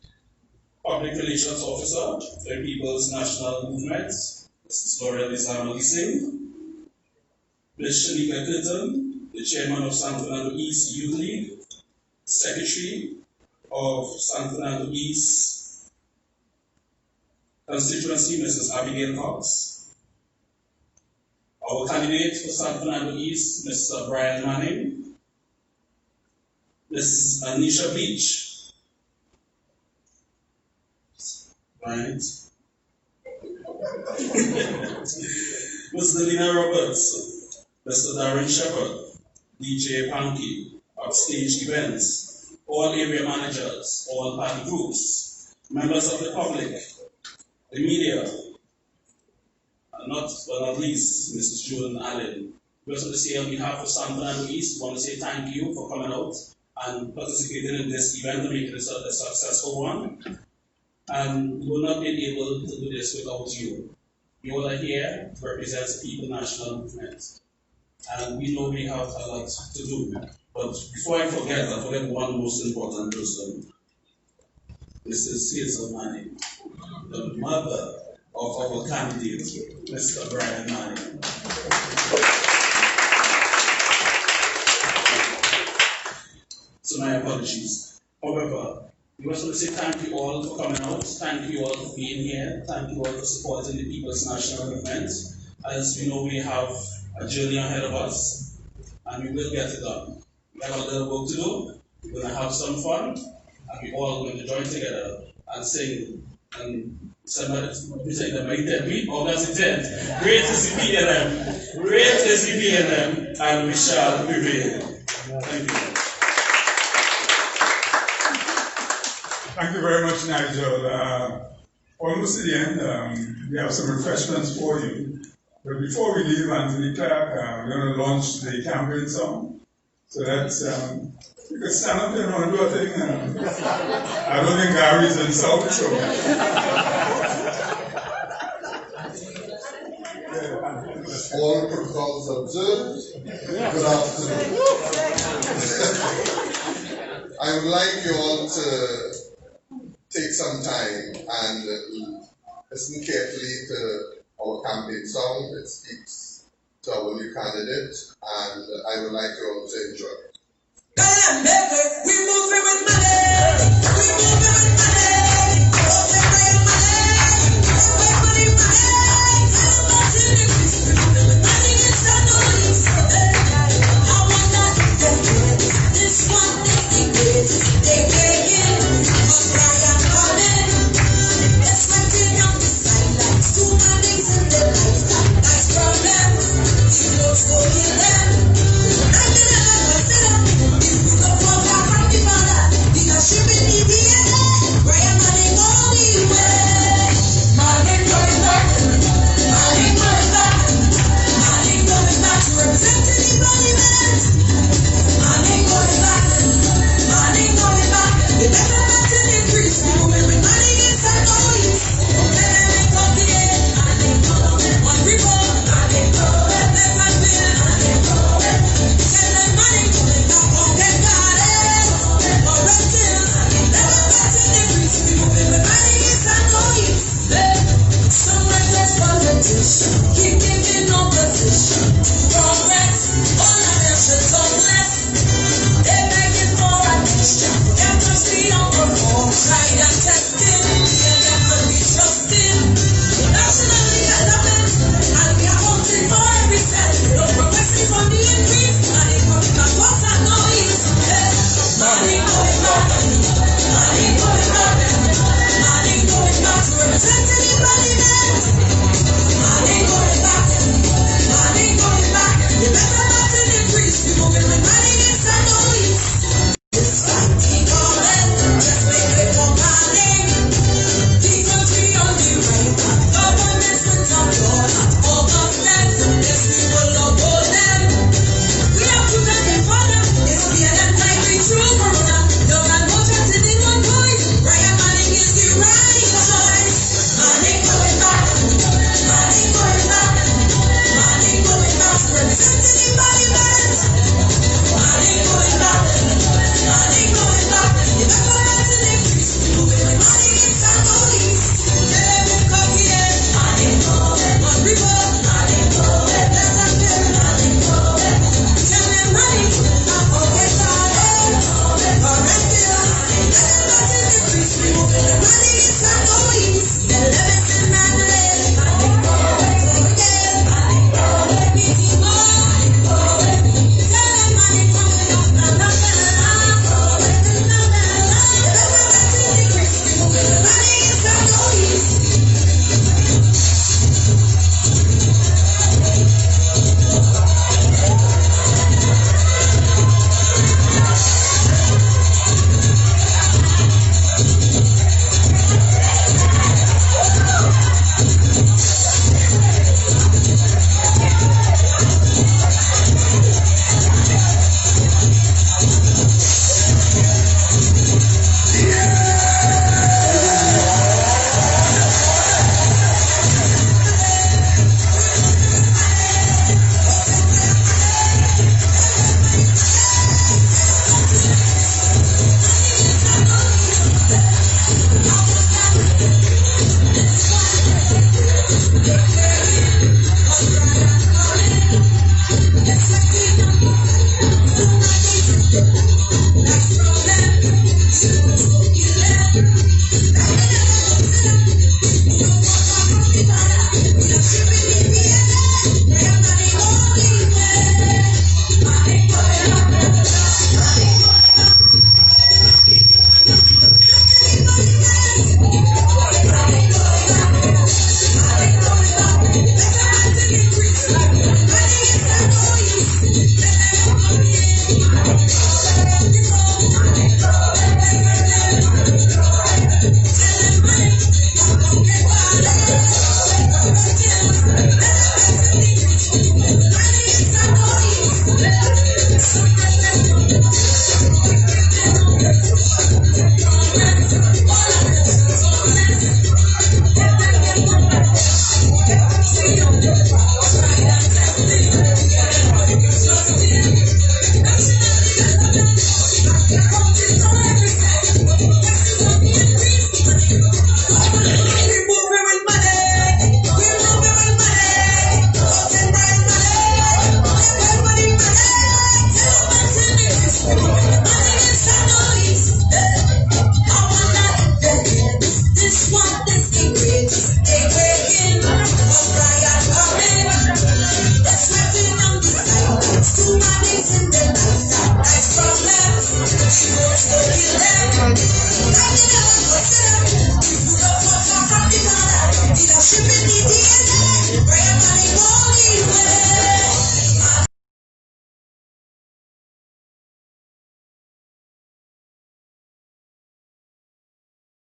public relations officer for the People's National Movement, Mrs. Laurel Islam Singh, Ms. Shanika Clifton, the chairman of San Fernando East Youth League, secretary of San Fernando East constituency, Mrs. Abigail Cox, our candidate for San Fernando East, Mr. Brian Manning, Mrs. Anisha Beach, right? Mr. Lina Roberts, Mr. Darren Shepherd, DJ Panky, Upstage Events, all area managers, all party groups, members of the public, the media, and not least, Mrs. June Allen. We also want to say on behalf of San Fernando East, we want to say thank you for coming out and participating in this event to make it a successful one. And we will not be able to do this without you. You all are here to represent the People National Movement. And we know we have a lot to do. But before I forget one most important person. Mrs. Hazel Manning, the mother of our candidate, Mr. Brian Manning. So my apologies. However, we also want to say thank you all for coming out. Thank you all for being here. Thank you all for supporting the People's National Movement. As we know, we have a journey ahead of us, and we will get it done. We have a little work to do. We're going to have some fun, and we're all going to join together and sing. And somebody say the mighty beat, or does it end? Great is the PNM, great is the PNM, and we shall prevail. Thank you. Thank you very much, Nigel. Almost at the end, we have some refreshments for you. But before we leave, Anthony Clark, we're going to launch the campaign song. So that's, you can stand up here and do a thing. I don't think Gary's in South, so. All protocols observed. Good afternoon. I would like you all to take some time and listen carefully to our campaign song. It speaks to our new candidate, and I would like you all to enjoy. We move it with money. We move it with money.